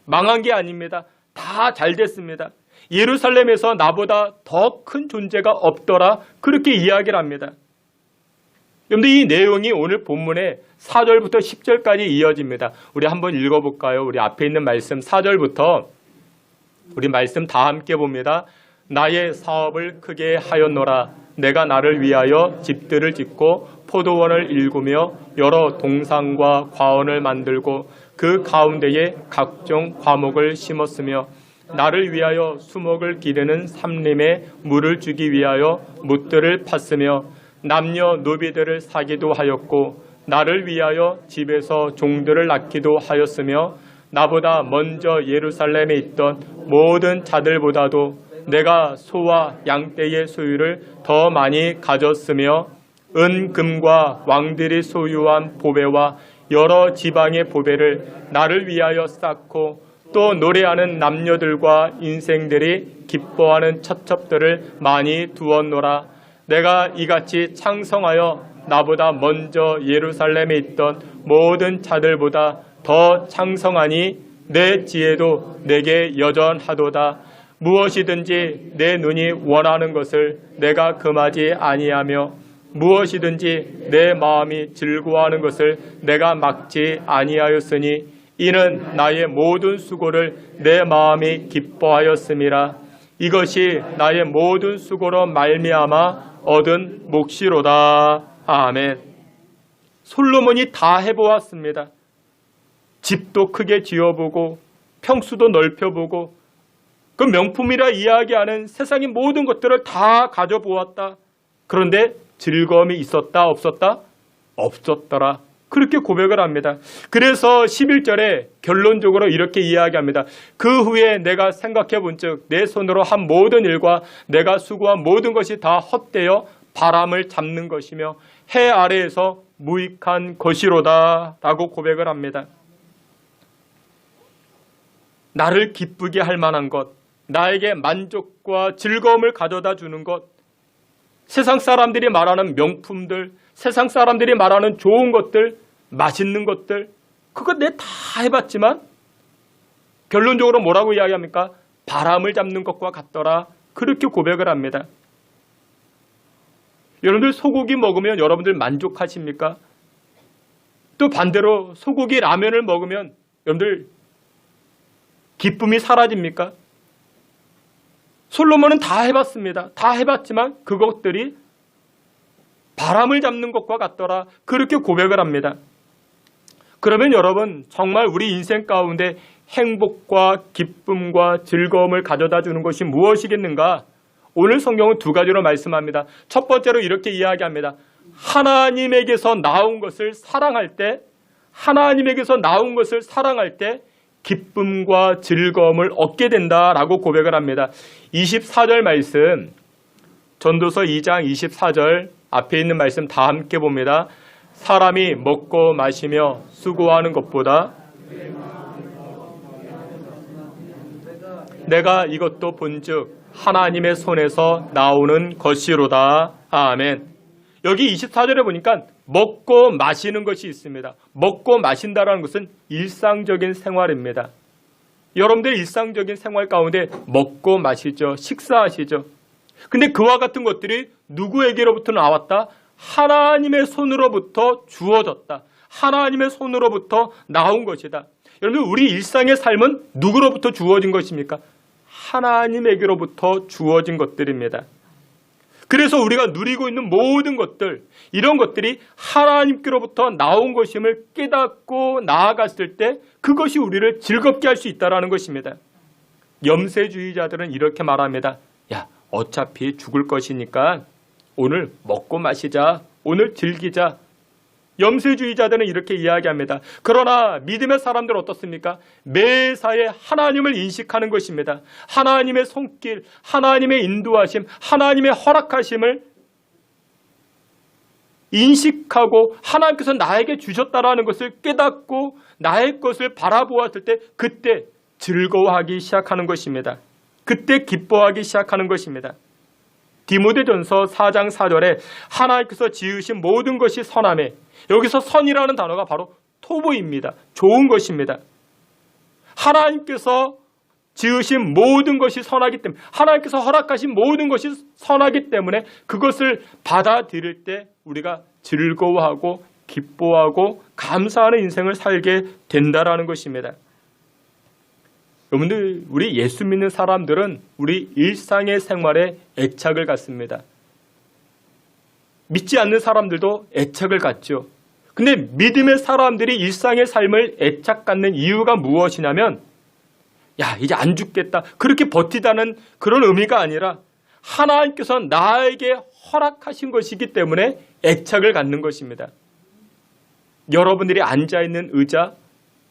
망한 게 아닙니다. 다 잘 됐습니다. 예루살렘에서 나보다 더 큰 존재가 없더라. 그렇게 이야기를 합니다. 그런데 이 내용이 오늘 본문에 4절부터 10절까지 이어집니다. 우리 한번 읽어볼까요? 우리 앞에 있는 말씀 4절부터 우리 말씀 다 함께 봅니다. 나의 사업을 크게 하였노라. 내가 나를 위하여 집들을 짓고 포도원을 일구며 여러 동산과 과원을 만들고 그 가운데에 각종 과목을 심었으며 나를 위하여 수목을 기르는 삼림에 물을 주기 위하여 뭇들을 팠으며 남녀 노비들을 사기도 하였고 나를 위하여 집에서 종들을 낳기도 하였으며 나보다 먼저 예루살렘에 있던 모든 자들보다도 내가 소와 양떼의 소유를 더 많이 가졌으며 은금과 왕들이 소유한 보배와 여러 지방의 보배를 나를 위하여 쌓고 또 노래하는 남녀들과 인생들이 기뻐하는 첩첩들을 많이 두었노라. 내가 이같이 창성하여 나보다 먼저 예루살렘에 있던 모든 자들보다 더 창성하니 내 지혜도 내게 여전하도다. 무엇이든지 내 눈이 원하는 것을 내가 금하지 아니하며 무엇이든지 내 마음이 즐거워하는 것을 내가 막지 아니하였으니 이는 나의 모든 수고를 내 마음이 기뻐하였음이라. 이것이 나의 모든 수고로 말미암아 얻은 몫이로다. 아멘. 솔로몬이 다 해보았습니다. 집도 크게 지어보고 평수도 넓혀보고 그 명품이라 이야기하는 세상의 모든 것들을 다 가져보았다. 그런데 즐거움이 있었다 없었다? 없었더라. 그렇게 고백을 합니다. 그래서 11절에 결론적으로 이렇게 이야기합니다. 그 후에 내가 생각해 본즉 내 손으로 한 모든 일과 내가 수고한 모든 것이 다 헛되어 바람을 잡는 것이며 해 아래에서 무익한 것이로다 라고 고백을 합니다. 나를 기쁘게 할 만한 것, 나에게 만족과 즐거움을 가져다 주는 것, 세상 사람들이 말하는 명품들, 세상 사람들이 말하는 좋은 것들, 맛있는 것들, 그거 내 다 해봤지만 결론적으로 뭐라고 이야기합니까? 바람을 잡는 것과 같더라. 그렇게 고백을 합니다. 여러분들 소고기 먹으면 여러분들 만족하십니까? 또 반대로 소고기 라면을 먹으면 여러분들 기쁨이 사라집니까? 솔로몬은 다 해봤습니다. 다 해봤지만 그것들이 바람을 잡는 것과 같더라. 그렇게 고백을 합니다. 그러면 여러분 정말 우리 인생 가운데 행복과 기쁨과 즐거움을 가져다 주는 것이 무엇이겠는가? 오늘 성경은 두 가지로 말씀합니다. 첫 번째로 이렇게 이야기합니다. 하나님에게서 나온 것을 사랑할 때, 하나님에게서 나온 것을 사랑할 때 기쁨과 즐거움을 얻게 된다라고 고백을 합니다. 24절 말씀, 전도서 2장 24절 앞에 있는 말씀 다 함께 봅니다. 사람이 먹고 마시며 수고하는 것보다 내가 이것도 본즉 하나님의 손에서 나오는 것이로다. 아멘. 여기 24절에 보니까 먹고 마시는 것이 있습니다. 먹고 마신다라는 것은 일상적인 생활입니다. 여러분들 일상적인 생활 가운데 먹고 마시죠. 식사하시죠. 근데 그와 같은 것들이 누구에게로부터 나왔다? 하나님의 손으로부터 주어졌다. 하나님의 손으로부터 나온 것이다. 여러분 우리 일상의 삶은 누구로부터 주어진 것입니까? 하나님에게로부터 주어진 것들입니다. 그래서 우리가 누리고 있는 모든 것들, 이런 것들이 하나님께로부터 나온 것임을 깨닫고 나아갔을 때 그것이 우리를 즐겁게 할 수 있다는 것입니다. 염세주의자들은 이렇게 말합니다. 야, 어차피 죽을 것이니까 오늘 먹고 마시자, 오늘 즐기자. 염세주의자들은 이렇게 이야기합니다. 그러나 믿음의 사람들은 어떻습니까? 매사에 하나님을 인식하는 것입니다. 하나님의 손길, 하나님의 인도하심, 하나님의 허락하심을 인식하고 하나님께서 나에게 주셨다라는 것을 깨닫고 나의 것을 바라보았을 때 그때 즐거워하기 시작하는 것입니다. 그때 기뻐하기 시작하는 것입니다. 디모데전서 4장 4절에 하나님께서 지으신 모든 것이 선하매, 여기서 선이라는 단어가 바로 토보입니다. 좋은 것입니다. 하나님께서 지으신 모든 것이 선하기 때문에, 하나님께서 허락하신 모든 것이 선하기 때문에 그것을 받아들일 때 우리가 즐거워하고 기뻐하고 감사하는 인생을 살게 된다라는 것입니다. 여러분들, 우리 예수 믿는 사람들은 우리 일상의 생활에 애착을 갖습니다. 믿지 않는 사람들도 애착을 갖죠. 근데 믿음의 사람들이 일상의 삶을 애착 갖는 이유가 무엇이냐면, 야, 이제 안 죽겠다, 그렇게 버티다는 그런 의미가 아니라 하나님께서 나에게 허락하신 것이기 때문에 애착을 갖는 것입니다. 여러분들이 앉아있는 의자,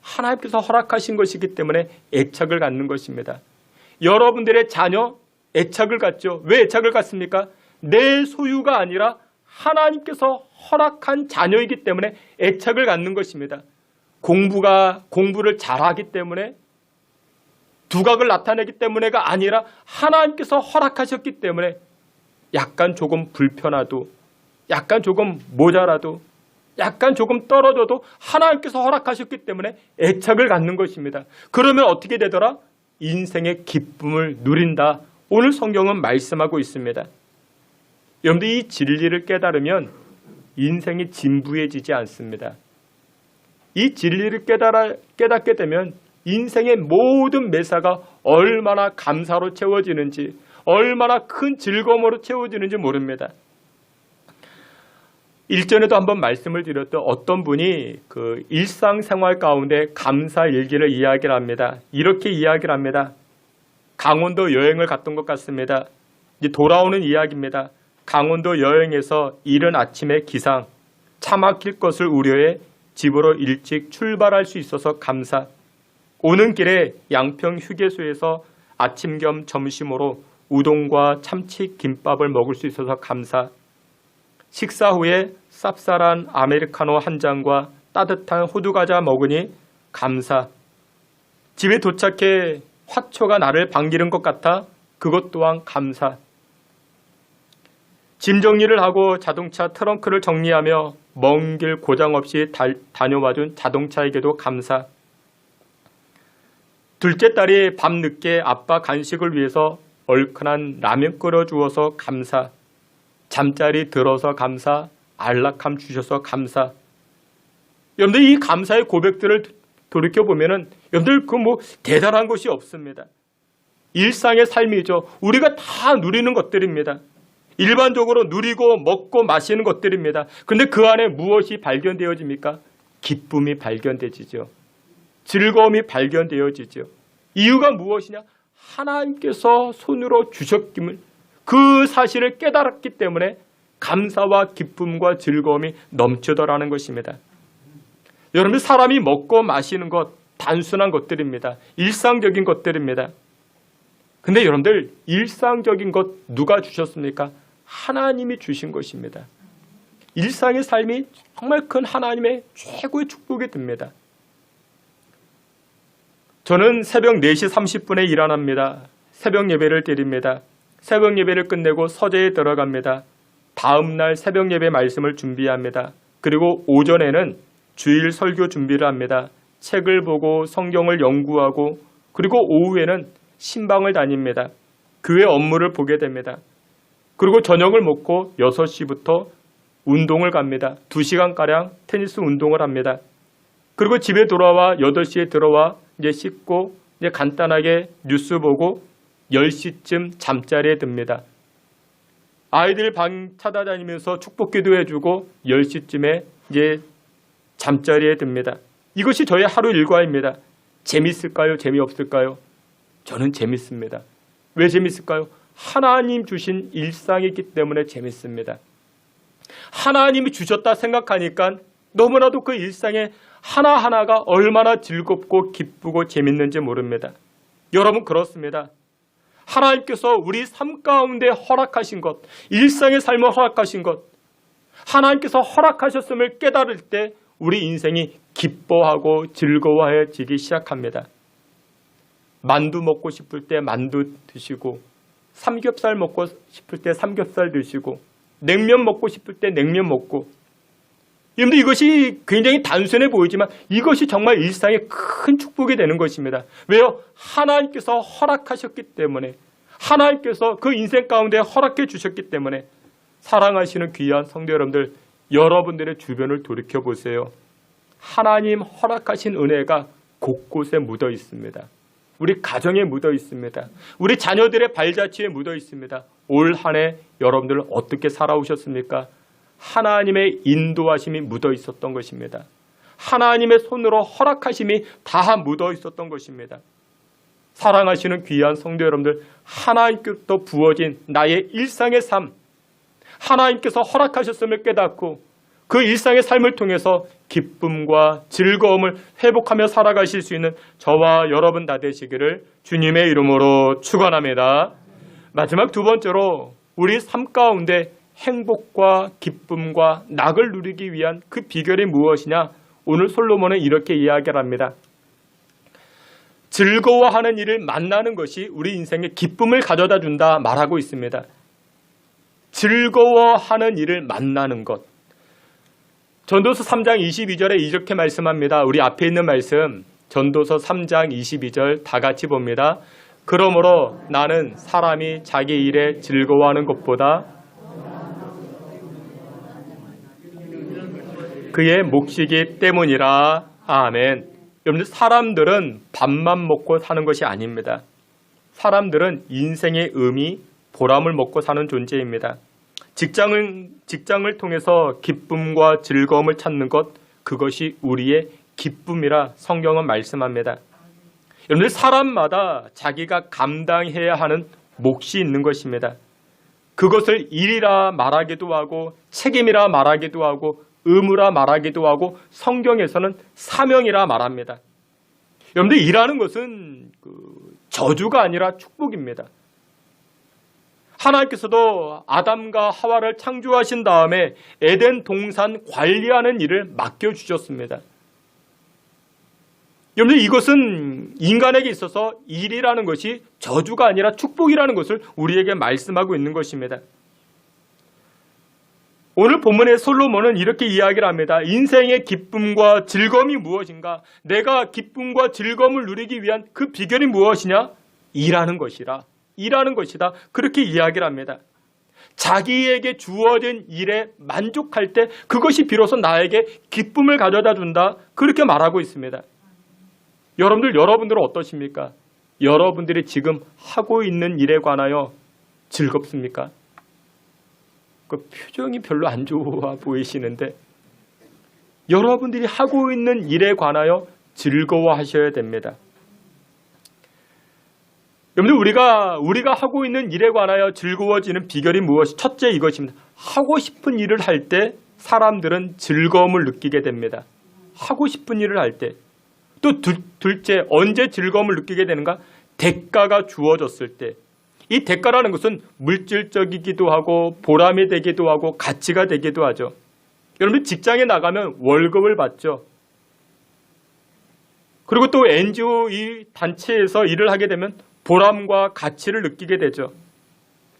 하나님께서 허락하신 것이기 때문에 애착을 갖는 것입니다. 여러분들의 자녀, 애착을 갖죠. 왜 애착을 갖습니까? 내 소유가 아니라 하나님께서 허락한 자녀이기 때문에 애착을 갖는 것입니다. 공부를 잘하기 때문에, 두각을 나타내기 때문에가 아니라 하나님께서 허락하셨기 때문에 약간 조금 불편하도, 약간 조금 모자라도, 약간 조금 떨어져도 하나님께서 허락하셨기 때문에 애착을 갖는 것입니다. 그러면 어떻게 되더라? 인생의 기쁨을 누린다. 오늘 성경은 말씀하고 있습니다. 여러분들, 이 진리를 깨달으면 인생이 진부해지지 않습니다. 이 진리를 깨닫게 되면 인생의 모든 매사가 얼마나 감사로 채워지는지, 얼마나 큰 즐거움으로 채워지는지 모릅니다. 일전에도 한번 말씀을 드렸던 어떤 분이 그 일상생활 가운데 감사 일기를 이야기를 합니다. 이렇게 이야기를 합니다. 강원도 여행을 갔던 것 같습니다. 이제 돌아오는 이야기입니다. 강원도 여행에서 이른 아침에 기상, 차 막힐 것을 우려해 집으로 일찍 출발할 수 있어서 감사. 오는 길에 양평 휴게소에서 아침 겸 점심으로 우동과 참치 김밥을 먹을 수 있어서 감사. 식사 후에 쌉쌀한 아메리카노 한 잔과 따뜻한 호두과자 먹으니 감사. 집에 도착해 화초가 나를 반기는 것 같아 그것 또한 감사. 짐 정리를 하고 자동차 트렁크를 정리하며 먼 길 고장 없이 다녀와준 자동차에게도 감사. 둘째 딸이 밤늦게 아빠 간식을 위해서 얼큰한 라면 끓여주어서 감사. 잠자리 들어서 감사. 안락함 주셔서 감사. 여러분들, 이 감사의 고백들을 돌이켜보면은 여러분들 그 뭐 대단한 것이 없습니다. 일상의 삶이죠. 우리가 다 누리는 것들입니다. 일반적으로 누리고 먹고 마시는 것들입니다. 그런데 그 안에 무엇이 발견되어집니까? 기쁨이 발견되지죠. 즐거움이 발견되어지죠. 이유가 무엇이냐? 하나님께서 손으로 주셨음을, 그 사실을 깨달았기 때문에 감사와 기쁨과 즐거움이 넘치더라는 것입니다. 여러분, 사람이 먹고 마시는 것 단순한 것들입니다. 일상적인 것들입니다. 근데 여러분들, 일상적인 것 누가 주셨습니까? 하나님이 주신 것입니다. 일상의 삶이 정말 큰 하나님의 최고의 축복이 됩니다. 저는 새벽 4시 30분에 일어납니다. 새벽 예배를 드립니다. 새벽 예배를 끝내고 서재에 들어갑니다. 다음 날 새벽 예배 말씀을 준비합니다. 그리고 오전에는 주일 설교 준비를 합니다. 책을 보고 성경을 연구하고, 그리고 오후에는 신방을 다닙니다. 교회 업무를 보게 됩니다. 그리고 저녁을 먹고 6시부터 운동을 갑니다. 2시간가량 테니스 운동을 합니다. 그리고 집에 돌아와 8시에 들어와 이제 씻고 이제 간단하게 뉴스 보고 10시쯤 잠자리에 듭니다. 아이들 방 찾아다니면서 축복기도 해주고 10시쯤에 이제 잠자리에 듭니다. 이것이 저의 하루 일과입니다. 재밌을까요? 재미없을까요? 저는 재밌습니다. 왜 재밌을까요? 하나님 주신 일상이기 때문에 재밌습니다. 하나님이 주셨다 생각하니까 너무나도 그 일상의 하나하나가 얼마나 즐겁고 기쁘고 재밌는지 모릅니다. 여러분 그렇습니다. 하나님께서 우리 삶 가운데 허락하신 것, 일상의 삶을 허락하신 것, 하나님께서 허락하셨음을 깨달을 때 우리 인생이 기뻐하고 즐거워지기 시작합니다. 만두 먹고 싶을 때 만두 드시고, 삼겹살 먹고 싶을 때 삼겹살 드시고, 냉면 먹고 싶을 때 냉면 먹고. 여러분들 이것이 굉장히 단순해 보이지만 이것이 정말 일상의 큰 축복이 되는 것입니다. 왜요? 하나님께서 허락하셨기 때문에, 하나님께서 그 인생 가운데 허락해 주셨기 때문에. 사랑하시는 귀한 성도 여러분들, 여러분들의 주변을 돌이켜 보세요. 하나님 허락하신 은혜가 곳곳에 묻어 있습니다. 우리 가정에 묻어 있습니다. 우리 자녀들의 발자취에 묻어 있습니다. 올 한 해 여러분들 어떻게 살아오셨습니까? 하나님의 인도하심이 묻어 있었던 것입니다. 하나님의 손으로 허락하심이 다 묻어 있었던 것입니다. 사랑하시는 귀한 성도 여러분들, 하나님께로부터 부어진 나의 일상의 삶, 하나님께서 허락하셨음을 깨닫고 그 일상의 삶을 통해서 기쁨과 즐거움을 회복하며 살아가실 수 있는 저와 여러분 다 되시기를 주님의 이름으로 축원합니다. 마지막 두 번째로 우리 삶 가운데 행복과 기쁨과 낙을 누리기 위한 그 비결이 무엇이냐? 오늘 솔로몬은 이렇게 이야기를 합니다. 즐거워하는 일을 만나는 것이 우리 인생에 기쁨을 가져다 준다 말하고 있습니다. 즐거워하는 일을 만나는 것. 전도서 3장 22절에 이렇게 말씀합니다. 우리 앞에 있는 말씀, 전도서 3장 22절 다 같이 봅니다. 그러므로 나는 사람이 자기 일에 즐거워하는 것보다 그의 몫이기 때문이라. 아멘. 여러분들, 사람들은 밥만 먹고 사는 것이 아닙니다. 사람들은 인생의 의미, 보람을 먹고 사는 존재입니다. 직장을 통해서 기쁨과 즐거움을 찾는 것, 그것이 우리의 기쁨이라 성경은 말씀합니다. 여러분들, 사람마다 자기가 감당해야 하는 몫이 있는 것입니다. 그것을 일이라 말하기도 하고 책임이라 말하기도 하고 의무라 말하기도 하고 성경에서는 사명이라 말합니다. 여러분들, 일하는 것은 저주가 아니라 축복입니다. 하나님께서도 아담과 하와를 창조하신 다음에 에덴 동산 관리하는 일을 맡겨주셨습니다. 여러분들, 이것은 인간에게 있어서 일이라는 것이 저주가 아니라 축복이라는 것을 우리에게 말씀하고 있는 것입니다. 오늘 본문의 솔로몬은 이렇게 이야기를 합니다. 인생의 기쁨과 즐거움이 무엇인가? 내가 기쁨과 즐거움을 누리기 위한 그 비결이 무엇이냐? 일하는 것이라. 일하는 것이다. 그렇게 이야기를 합니다. 자기에게 주어진 일에 만족할 때 그것이 비로소 나에게 기쁨을 가져다 준다. 그렇게 말하고 있습니다. 여러분들은 어떠십니까? 여러분들이 지금 하고 있는 일에 관하여 즐겁습니까? 그 표정이 별로 안 좋아 보이시는데, 여러분들이 하고 있는 일에 관하여 즐거워하셔야 됩니다. 여러분들, 우리가 하고 있는 일에 관하여 즐거워지는 비결이 무엇이? 첫째, 이것입니다. 하고 싶은 일을 할 때 사람들은 즐거움을 느끼게 됩니다. 하고 싶은 일을 할 때. 또 둘째, 언제 즐거움을 느끼게 되는가? 대가가 주어졌을 때. 이 대가라는 것은 물질적이기도 하고 보람이 되기도 하고 가치가 되기도 하죠. 여러분, 직장에 나가면 월급을 받죠. 그리고 또 NGO 이 단체에서 일을 하게 되면 보람과 가치를 느끼게 되죠.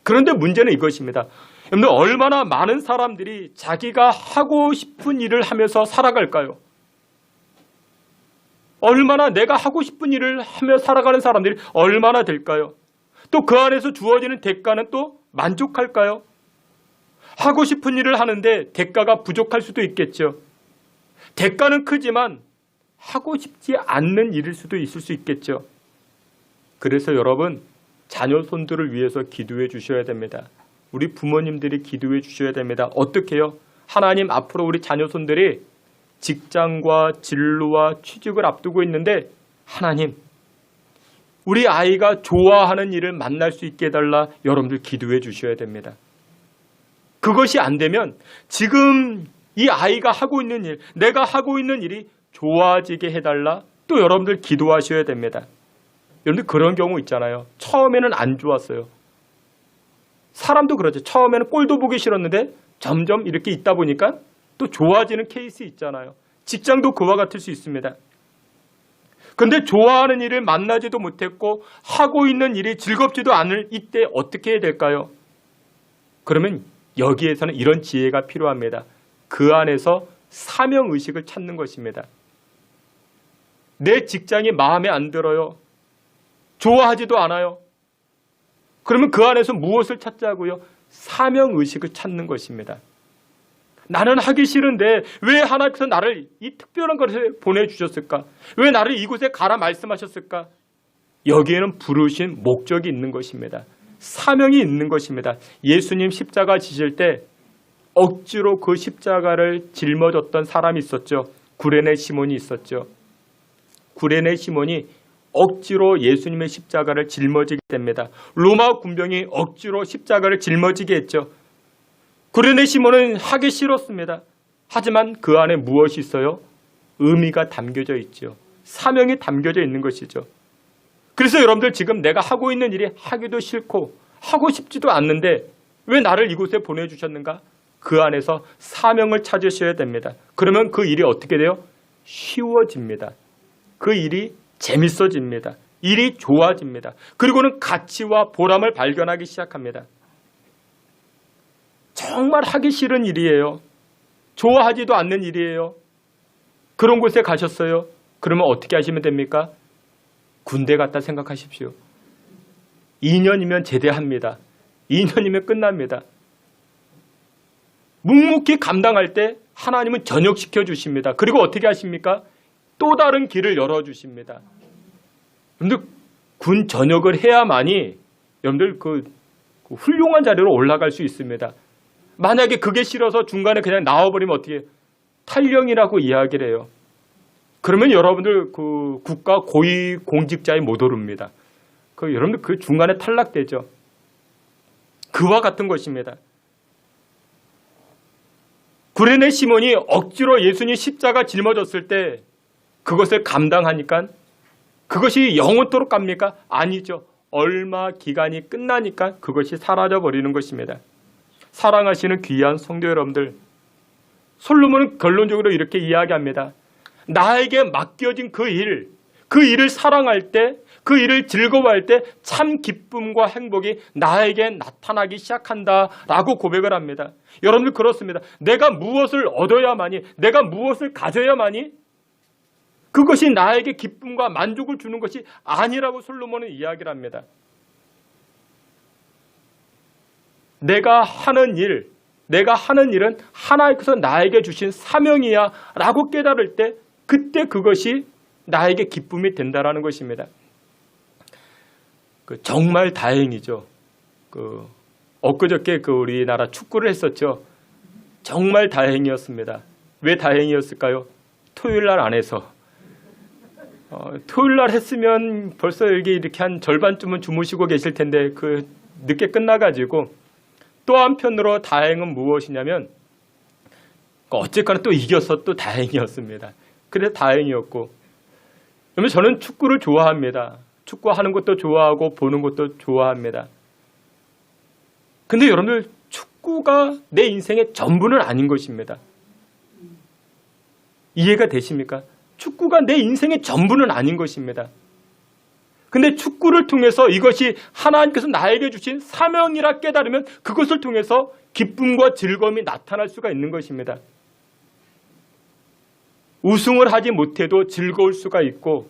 그런데 문제는 이것입니다. 여러분들, 얼마나 많은 사람들이 자기가 하고 싶은 일을 하면서 살아갈까요? 얼마나 내가 하고 싶은 일을 하며 살아가는 사람들이 얼마나 될까요? 또 그 안에서 주어지는 대가는 또 만족할까요? 하고 싶은 일을 하는데 대가가 부족할 수도 있겠죠. 대가는 크지만 하고 싶지 않는 일일 수도 있을 수 있겠죠. 그래서 여러분, 자녀 손들을 위해서 기도해 주셔야 됩니다. 우리 부모님들이 기도해 주셔야 됩니다. 어떻게 해요? 하나님, 앞으로 우리 자녀손들이 직장과 진로와 취직을 앞두고 있는데 하나님, 우리 아이가 좋아하는 일을 만날 수 있게 해달라 여러분들 기도해 주셔야 됩니다. 그것이 안 되면 지금 이 아이가 하고 있는 일, 내가 하고 있는 일이 좋아지게 해달라 또 여러분들 기도하셔야 됩니다. 여러분들 그런 경우 있잖아요. 처음에는 안 좋았어요. 사람도 그러죠. 처음에는 꼴도 보기 싫었는데 점점 이렇게 있다 보니까 또 좋아지는 케이스 있잖아요. 직장도 그와 같을 수 있습니다. 그런데 좋아하는 일을 만나지도 못했고 하고 있는 일이 즐겁지도 않을 이때 어떻게 해야 될까요? 그러면 여기에서는 이런 지혜가 필요합니다. 그 안에서 사명의식을 찾는 것입니다. 내 직장이 마음에 안 들어요. 좋아하지도 않아요. 그러면 그 안에서 무엇을 찾자고요? 사명의식을 찾는 것입니다. 나는 하기 싫은데 왜 하나님께서 나를 이 특별한 곳에 보내주셨을까? 왜 나를 이곳에 가라 말씀하셨을까? 여기에는 부르신 목적이 있는 것입니다. 사명이 있는 것입니다. 예수님 십자가 지실 때 억지로 그 십자가를 짊어졌던 사람이 있었죠. 구레네 시몬이 있었죠. 구레네 시몬이 억지로 예수님의 십자가를 짊어지게 됩니다. 로마 군병이 억지로 십자가를 짊어지게 했죠. 구레네 시몬은 하기 싫었습니다. 하지만 그 안에 무엇이 있어요? 의미가 담겨져 있죠. 사명이 담겨져 있는 것이죠. 그래서 여러분들 지금 내가 하고 있는 일이 하기도 싫고 하고 싶지도 않는데 왜 나를 이곳에 보내주셨는가? 그 안에서 사명을 찾으셔야 됩니다. 그러면 그 일이 어떻게 돼요? 쉬워집니다. 그 일이 재밌어집니다. 일이 좋아집니다. 그리고는 가치와 보람을 발견하기 시작합니다. 정말 하기 싫은 일이에요. 좋아하지도 않는 일이에요. 그런 곳에 가셨어요. 그러면 어떻게 하시면 됩니까? 군대 갔다 생각하십시오. 2년이면 제대합니다. 2년이면 끝납니다. 묵묵히 감당할 때 하나님은 전역시켜 주십니다. 그리고 어떻게 하십니까? 또 다른 길을 열어주십니다. 여러분들 군 전역을 해야만이 여러분들 그 훌륭한 자리로 올라갈 수 있습니다. 만약에 그게 싫어서 중간에 그냥 나와버리면 어떻게 해요? 탈영이라고 이야기를 해요. 그러면 여러분들 그 국가 고위 공직자에 못 오릅니다. 여러분들 그 중간에 탈락되죠. 그와 같은 것입니다. 구레네 시몬이 억지로 예수님 십자가 짊어졌을 때 그것을 감당하니까 그것이 영원토록 갑니까? 아니죠. 얼마 기간이 끝나니까 그것이 사라져 버리는 것입니다. 사랑하시는 귀한 성도 여러분들, 솔로몬은 결론적으로 이렇게 이야기합니다. 나에게 맡겨진 그 일을 사랑할 때, 그 일을 즐거워할 때 참 기쁨과 행복이 나에게 나타나기 시작한다라고 고백을 합니다. 여러분들 그렇습니다. 내가 무엇을 얻어야만이, 내가 무엇을 가져야만이 그것이 나에게 기쁨과 만족을 주는 것이 아니라고 솔로몬은 이야기를 합니다. 내가 하는 일은 하나님께서 나에게 주신 사명이야 라고 깨달을 때 그때 그것이 나에게 기쁨이 된다라는 것입니다. 정말 다행이죠. 엊그저께 우리나라 축구를 했었죠. 정말 다행이었습니다. 왜 다행이었을까요? 토요일 날 안 해서. 토요일 날 했으면 벌써 여기 이렇게 한 절반쯤은 주무시고 계실 텐데 늦게 끝나가지고 또 한편으로 다행은 무엇이냐면 어쨌거나 또 이겨서 또 다행이었습니다. 그래서 다행이었고, 그러면 저는 축구를 좋아합니다. 축구하는 것도 좋아하고 보는 것도 좋아합니다. 근데 여러분들 축구가 내 인생의 전부는 아닌 것입니다. 이해가 되십니까? 축구가 내 인생의 전부는 아닌 것입니다. 근데 축구를 통해서 이것이 하나님께서 나에게 주신 사명이라 깨달으면 그것을 통해서 기쁨과 즐거움이 나타날 수가 있는 것입니다. 우승을 하지 못해도 즐거울 수가 있고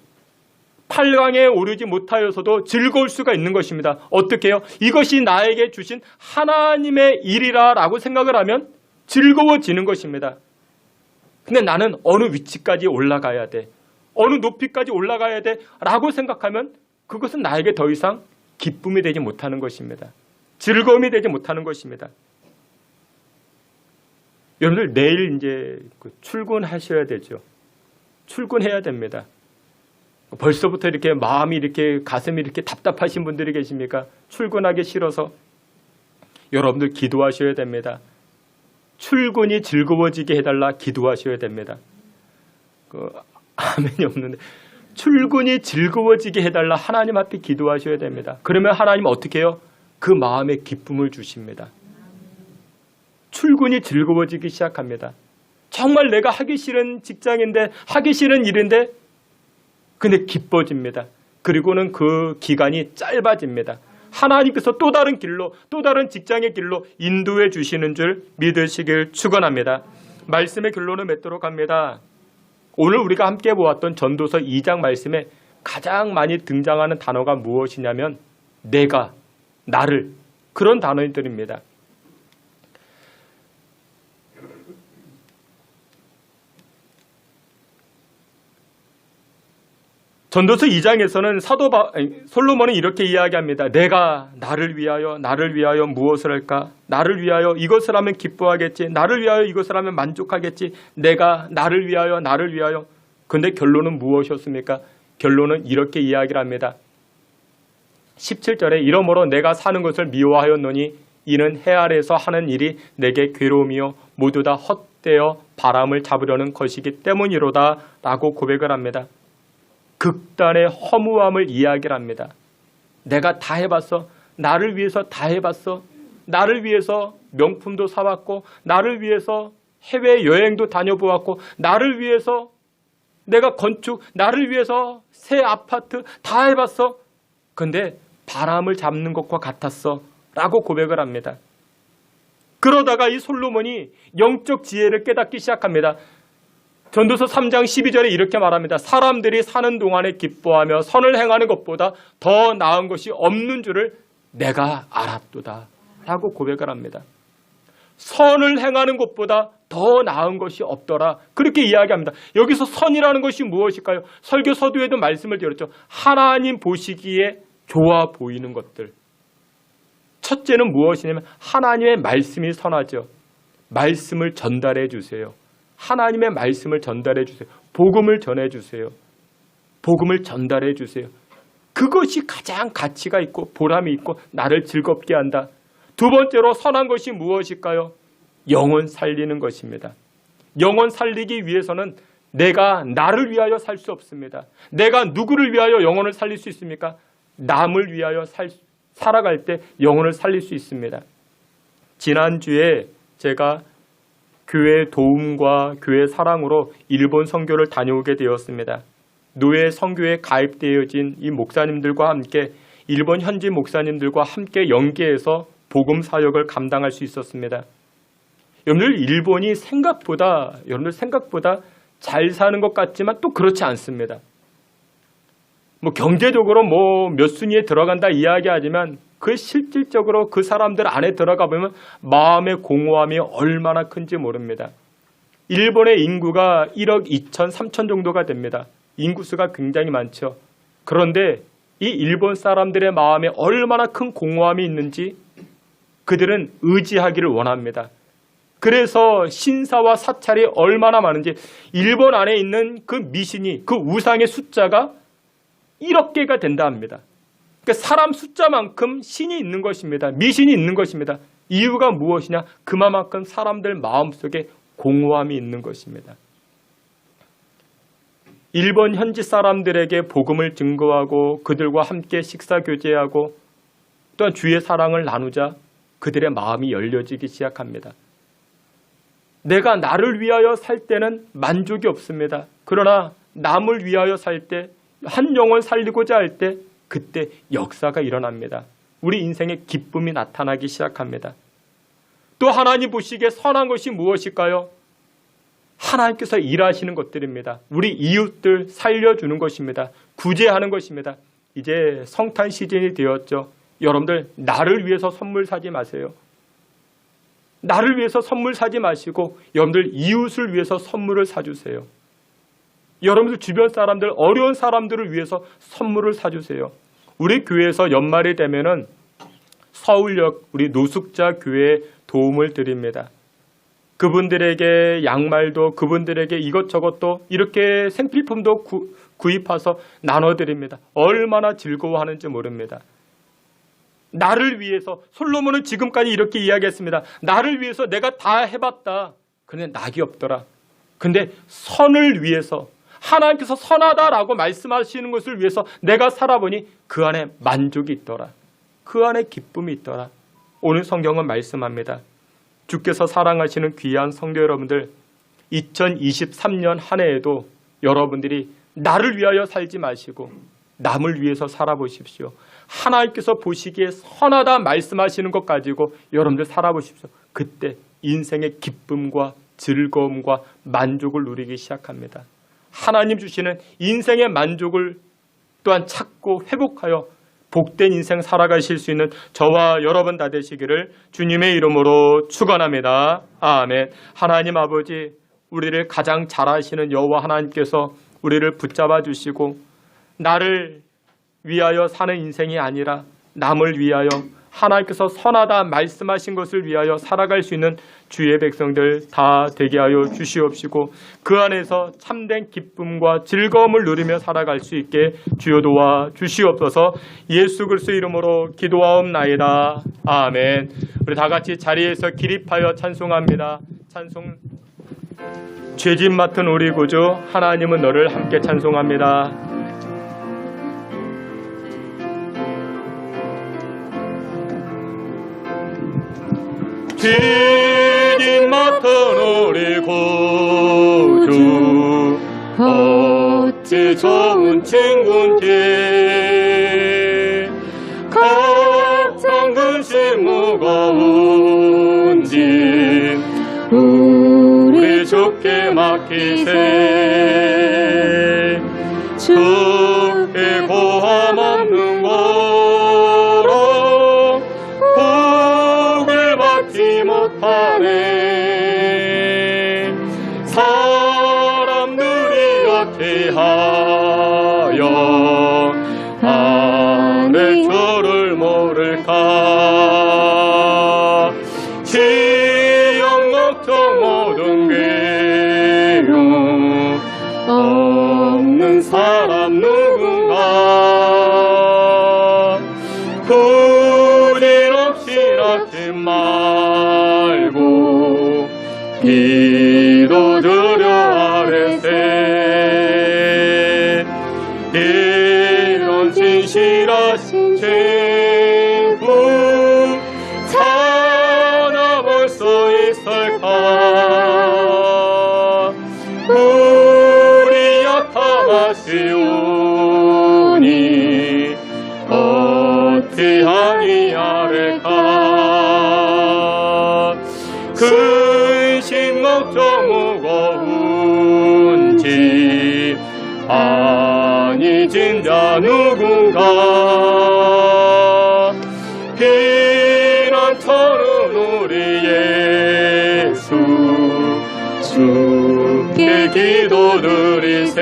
8강에 오르지 못하여서도 즐거울 수가 있는 것입니다. 어떻게 해요? 이것이 나에게 주신 하나님의 일이라고 생각을 하면 즐거워지는 것입니다. 근데 나는 어느 위치까지 올라가야 돼, 어느 높이까지 올라가야 돼 라고 생각하면 그것은 나에게 더 이상 기쁨이 되지 못하는 것입니다. 즐거움이 되지 못하는 것입니다. 여러분들 내일 이제 출근하셔야 되죠. 출근해야 됩니다. 벌써부터 이렇게 마음이 이렇게 가슴이 이렇게 답답하신 분들이 계십니까? 출근하기 싫어서 여러분들 기도하셔야 됩니다. 출근이 즐거워지게 해달라 기도하셔야 됩니다. 아멘이 없는데 출근이 즐거워지게 해달라 하나님 앞에 기도하셔야 됩니다. 그러면 하나님 어떻게 해요? 그 마음에 기쁨을 주십니다. 출근이 즐거워지기 시작합니다. 정말 내가 하기 싫은 직장인데 하기 싫은 일인데 근데 기뻐집니다. 그리고는 그 기간이 짧아집니다. 하나님께서 또 다른 길로 또 다른 직장의 길로 인도해 주시는 줄 믿으시길 축원합니다. 말씀의 결론을 맺도록 합니다. 오늘 우리가 함께 보았던 전도서 2장 말씀에 가장 많이 등장하는 단어가 무엇이냐면 내가, 나를 그런 단어들입니다. 전도서 2장에서는 솔로몬은 이렇게 이야기합니다. 내가 나를 위하여 무엇을 할까? 나를 위하여 이것을 하면 기뻐하겠지. 나를 위하여 이것을 하면 만족하겠지. 내가 나를 위하여. 그런데 결론은 무엇이었습니까? 결론은 이렇게 이야기를 합니다. 17절에 이러므로 내가 사는 것을 미워하였노니 이는 해 아래에서 하는 일이 내게 괴로움이요 모두 다 헛되어 바람을 잡으려는 것이기 때문이로다 라고 고백을 합니다. 극단의 허무함을 이야기를 합니다. 내가 다 해봤어. 나를 위해서 다 해봤어. 나를 위해서 명품도 사왔고 나를 위해서 해외여행도 다녀보았고 나를 위해서 내가 건축, 나를 위해서 새 아파트 다 해봤어. 근데 바람을 잡는 것과 같았어 라고 고백을 합니다. 그러다가 이 솔로몬이 영적 지혜를 깨닫기 시작합니다. 전도서 3장 12절에 이렇게 말합니다. 사람들이 사는 동안에 기뻐하며 선을 행하는 것보다 더 나은 것이 없는 줄을 내가 알았도다 라고 고백을 합니다. 선을 행하는 것보다 더 나은 것이 없더라 그렇게 이야기합니다. 여기서 선이라는 것이 무엇일까요? 설교 서두에도 말씀을 드렸죠. 하나님 보시기에 좋아 보이는 것들. 첫째는 무엇이냐면 하나님의 말씀이 선하죠. 말씀을 전달해 주세요. 하나님의 말씀을 전달해 주세요. 복음을 전해 주세요. 복음을 전달해 주세요. 그것이 가장 가치가 있고 보람이 있고 나를 즐겁게 한다. 두 번째로 선한 것이 무엇일까요? 영혼 살리는 것입니다. 영혼 살리기 위해서는 내가 나를 위하여 살 수 없습니다. 내가 누구를 위하여 영혼을 살릴 수 있습니까? 남을 위하여 살아갈 때 영혼을 살릴 수 있습니다. 지난주에 제가 교회 도움과 교회 사랑으로 일본 선교를 다녀오게 되었습니다. 노예 선교에 가입되어진 이 목사님들과 함께 일본 현지 목사님들과 함께 연계해서 복음 사역을 감당할 수 있었습니다. 여러분들 일본이 생각보다 잘 사는 것 같지만 또 그렇지 않습니다. 경제적으로 몇 순위에 들어간다 이야기하지만 그 실질적으로 그 사람들 안에 들어가 보면 마음의 공허함이 얼마나 큰지 모릅니다. 일본의 인구가 1억 2천, 3천 정도가 됩니다. 인구수가 굉장히 많죠. 그런데 이 일본 사람들의 마음에 얼마나 큰 공허함이 있는지 그들은 의지하기를 원합니다. 그래서 신사와 사찰이 얼마나 많은지 일본 안에 있는 그 미신이 그 우상의 숫자가 1억 개가 된다 합니다. 그러니까 사람 숫자만큼 신이 있는 것입니다. 미신이 있는 것입니다. 이유가 무엇이냐? 그만큼 사람들 마음속에 공허함이 있는 것입니다. 일본 현지 사람들에게 복음을 증거하고 그들과 함께 식사 교제하고 또한 주의 사랑을 나누자 그들의 마음이 열려지기 시작합니다. 내가 나를 위하여 살 때는 만족이 없습니다. 그러나 남을 위하여 살 때, 한 영혼 살리고자 할 때 그때 역사가 일어납니다. 우리 인생에 기쁨이 나타나기 시작합니다. 또 하나님 보시기에 선한 것이 무엇일까요? 하나님께서 일하시는 것들입니다. 우리 이웃들 살려주는 것입니다. 구제하는 것입니다. 이제 성탄 시즌이 되었죠. 여러분들 나를 위해서 선물 사지 마세요. 나를 위해서 선물 사지 마시고 여러분들 이웃을 위해서 선물을 사주세요. 여러분들 주변 사람들, 어려운 사람들을 위해서 선물을 사주세요. 우리 교회에서 연말이 되면은 서울역 우리 노숙자 교회에 도움을 드립니다. 그분들에게 양말도 그분들에게 이것저것도 이렇게 생필품도 구입해서 나눠드립니다. 얼마나 즐거워하는지 모릅니다. 나를 위해서 솔로몬은 지금까지 이렇게 이야기했습니다. 나를 위해서 내가 다 해봤다. 그런데 낙이 없더라. 근데 선을 위해서 하나님께서 선하다라고 말씀하시는 것을 위해서 내가 살아보니 그 안에 만족이 있더라. 그 안에 기쁨이 있더라. 오늘 성경은 말씀합니다. 주께서 사랑하시는 귀한 성도 여러분들, 2023년 한 해에도 여러분들이 나를 위하여 살지 마시고 남을 위해서 살아보십시오. 하나님께서 보시기에 선하다 말씀하시는 것 가지고 여러분들 살아보십시오. 그때 인생의 기쁨과 즐거움과 만족을 누리기 시작합니다. 하나님 주시는 인생의 만족을 또한 찾고 회복하여 복된 인생 살아가실 수 있는 저와 여러분 다 되시기를 주님의 이름으로 축원합니다. 아멘. 하나님 아버지, 우리를 가장 잘 아시는 여호와 하나님께서 우리를 붙잡아 주시고 나를 위하여 사는 인생이 아니라 남을 위하여 하나님께서 선하다 말씀하신 것을 위하여 살아갈 수 있는 주의 백성들 다 되게 하여 주시옵시고 그 안에서 참된 기쁨과 즐거움을 누리며 살아갈 수 있게 주여 도와 주시옵소서. 예수 그리스도 이름으로 기도하옵나이다. 아멘. 우리 다 같이 자리에서 기립하여 찬송합니다. 찬송. 죄짐 맡은 우리 구주 하나님은 너를 함께 찬송합니다. 죄짐 맡은 우리 구주 어찌 좋은 친구인지 걱정 근심 무거운 짐 우리 주께 맡기세. 주의 고함 없는 거로 복을 받지 못하네. 사람들이 어찌하여 아내 주를 모를까. 지역 걱정 모든 괴로움 없는 사람 누군가. 군인 없이 낳지 말고 기도드려 아뢰세. 이런 진실하신 친구 찾아볼 수 있을까. 우리 약함하시오니 어찌하니 아뢰까. 근심 걱정 무거운 짐 아니 진자 누군가. 피난처는 우리 예수 주께 기도드리세.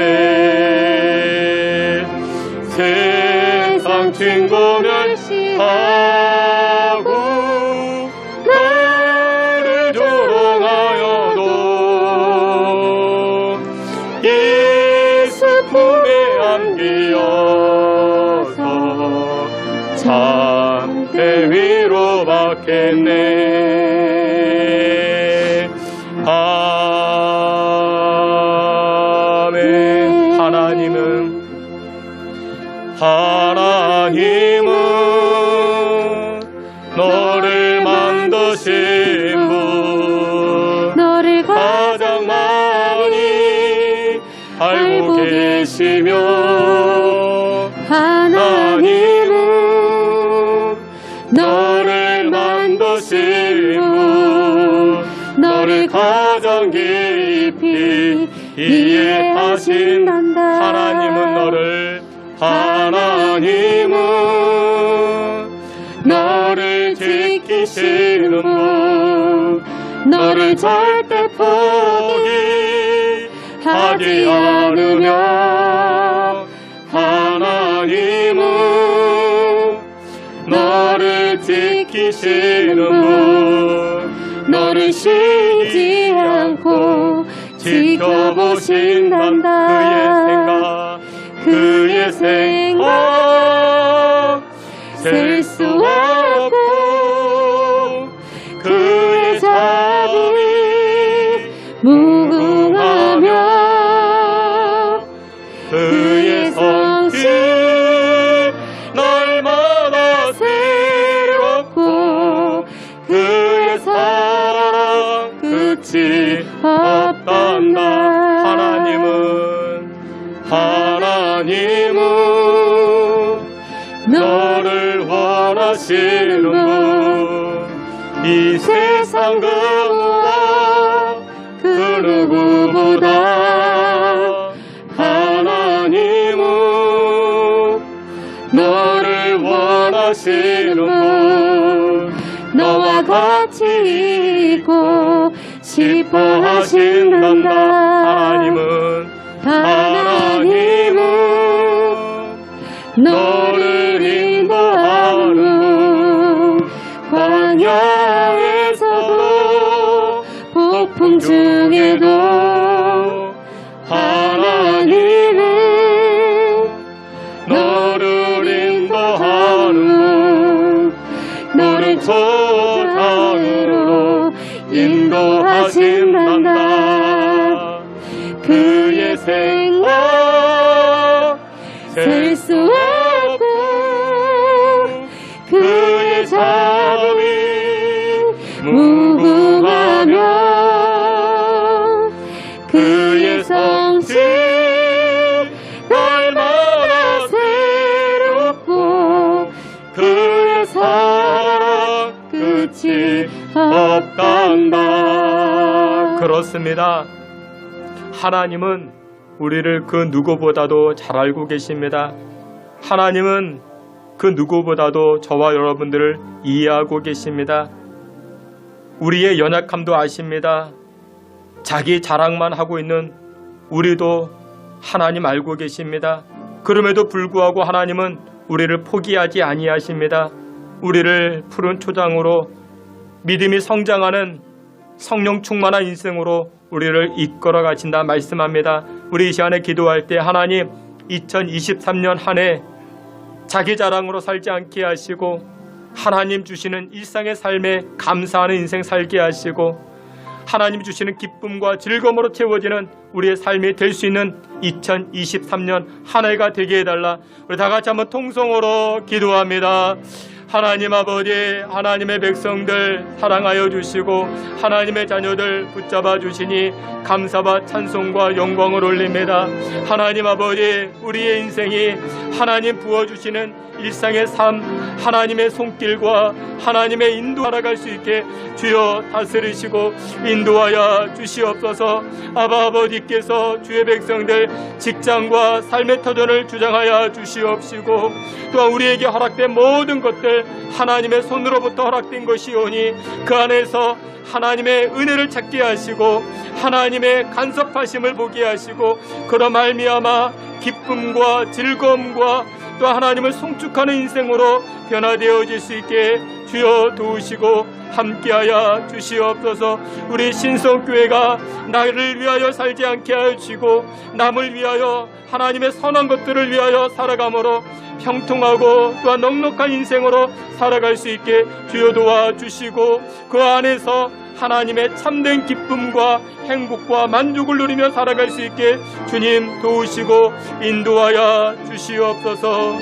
세상 친구 멸시하고 나를 조롱하여도 예수 품에 안기어서 참되 위로받겠네. 아멘. 하나님은 너를 만드신 분 너를 가장 많이 알고 계시며 하나님은 너를 만드신 분 너를 가장 깊이 이해하신 하나님은 너를 지키시는 분 너를 절대 포기하지 않으며 하나님은 너를 지키시는 분 너를 쉬지 않고 지켜보신단다. 그의 생각 셀 수 없고 그의 자비 무궁하며 그의 성실 날마다 새롭고 그의 사랑 끝이 없단다. 하나님은 너를 원하시는 분, 이 세상 그 무엇 그 누구보다 하나님은 너를 원하시는 분, 너와 같이 있고 싶어 하신단다. 하나님은 너를 인도하는 광야에서도 폭풍 중에도 하나님은 너를 인도하는 너를 조상으로 인도하신단다. 그의 생각 셀 수 없고 그의 자비 무궁하며 그의 성실 날마다 새롭고 그의 사랑 끝이 없단다. 그렇습니다. 하나님은 우리를 그 누구보다도 잘 알고 계십니다. 하나님은 그 누구보다도 저와 여러분들을 이해하고 계십니다. 우리의 연약함도 아십니다. 자기 자랑만 하고 있는 우리도 하나님 알고 계십니다. 그럼에도 불구하고 하나님은 우리를 포기하지 아니하십니다. 우리를 푸른 초장으로 믿음이 성장하는 성령 충만한 인생으로 우리를 이끌어 가신다 말씀합니다. 우리 이 시간에 기도할 때 하나님 2023년 한 해 자기 자랑으로 살지 않게 하시고 하나님 주시는 일상의 삶에 감사하는 인생 살게 하시고 하나님 주시는 기쁨과 즐거움으로 채워지는 우리의 삶이 될 수 있는 2023년 한 해가 되게 해달라. 우리 다 같이 한번 통성으로 기도합니다. 하나님 아버지, 하나님의 백성들 사랑하여 주시고 하나님의 자녀들 붙잡아 주시니 감사와 찬송과 영광을 올립니다. 하나님 아버지, 우리의 인생이 하나님 부어주시는 일상의 삶, 하나님의 손길과 하나님의 인도 알아갈 수 있게 주여 다스리시고 인도하여 주시옵소서. 아바 아버지께서 주의 백성들 직장과 삶의 터전을 주장하여 주시옵시고 또한 우리에게 허락된 모든 것들 하나님의 손으로부터 허락된 것이오니 그 안에서 하나님의 은혜를 찾게 하시고 하나님의 간섭하심을 보게 하시고 그로 말미암아 기쁨과 즐거움과 또 하나님을 송축하는 인생으로 변화되어질 수 있게 주여 도우시고 함께하여 주시옵소서. 우리 신성교회가 나를 위하여 살지 않게 하여 주시고 남을 위하여 하나님의 선한 것들을 위하여 살아감으로 형통하고 또한 넉넉한 인생으로 살아갈 수 있게 주여 도와주시고 그 안에서 하나님의 참된 기쁨과 행복과 만족을 누리며 살아갈 수 있게 주님 도우시고 인도하여 주시옵소서.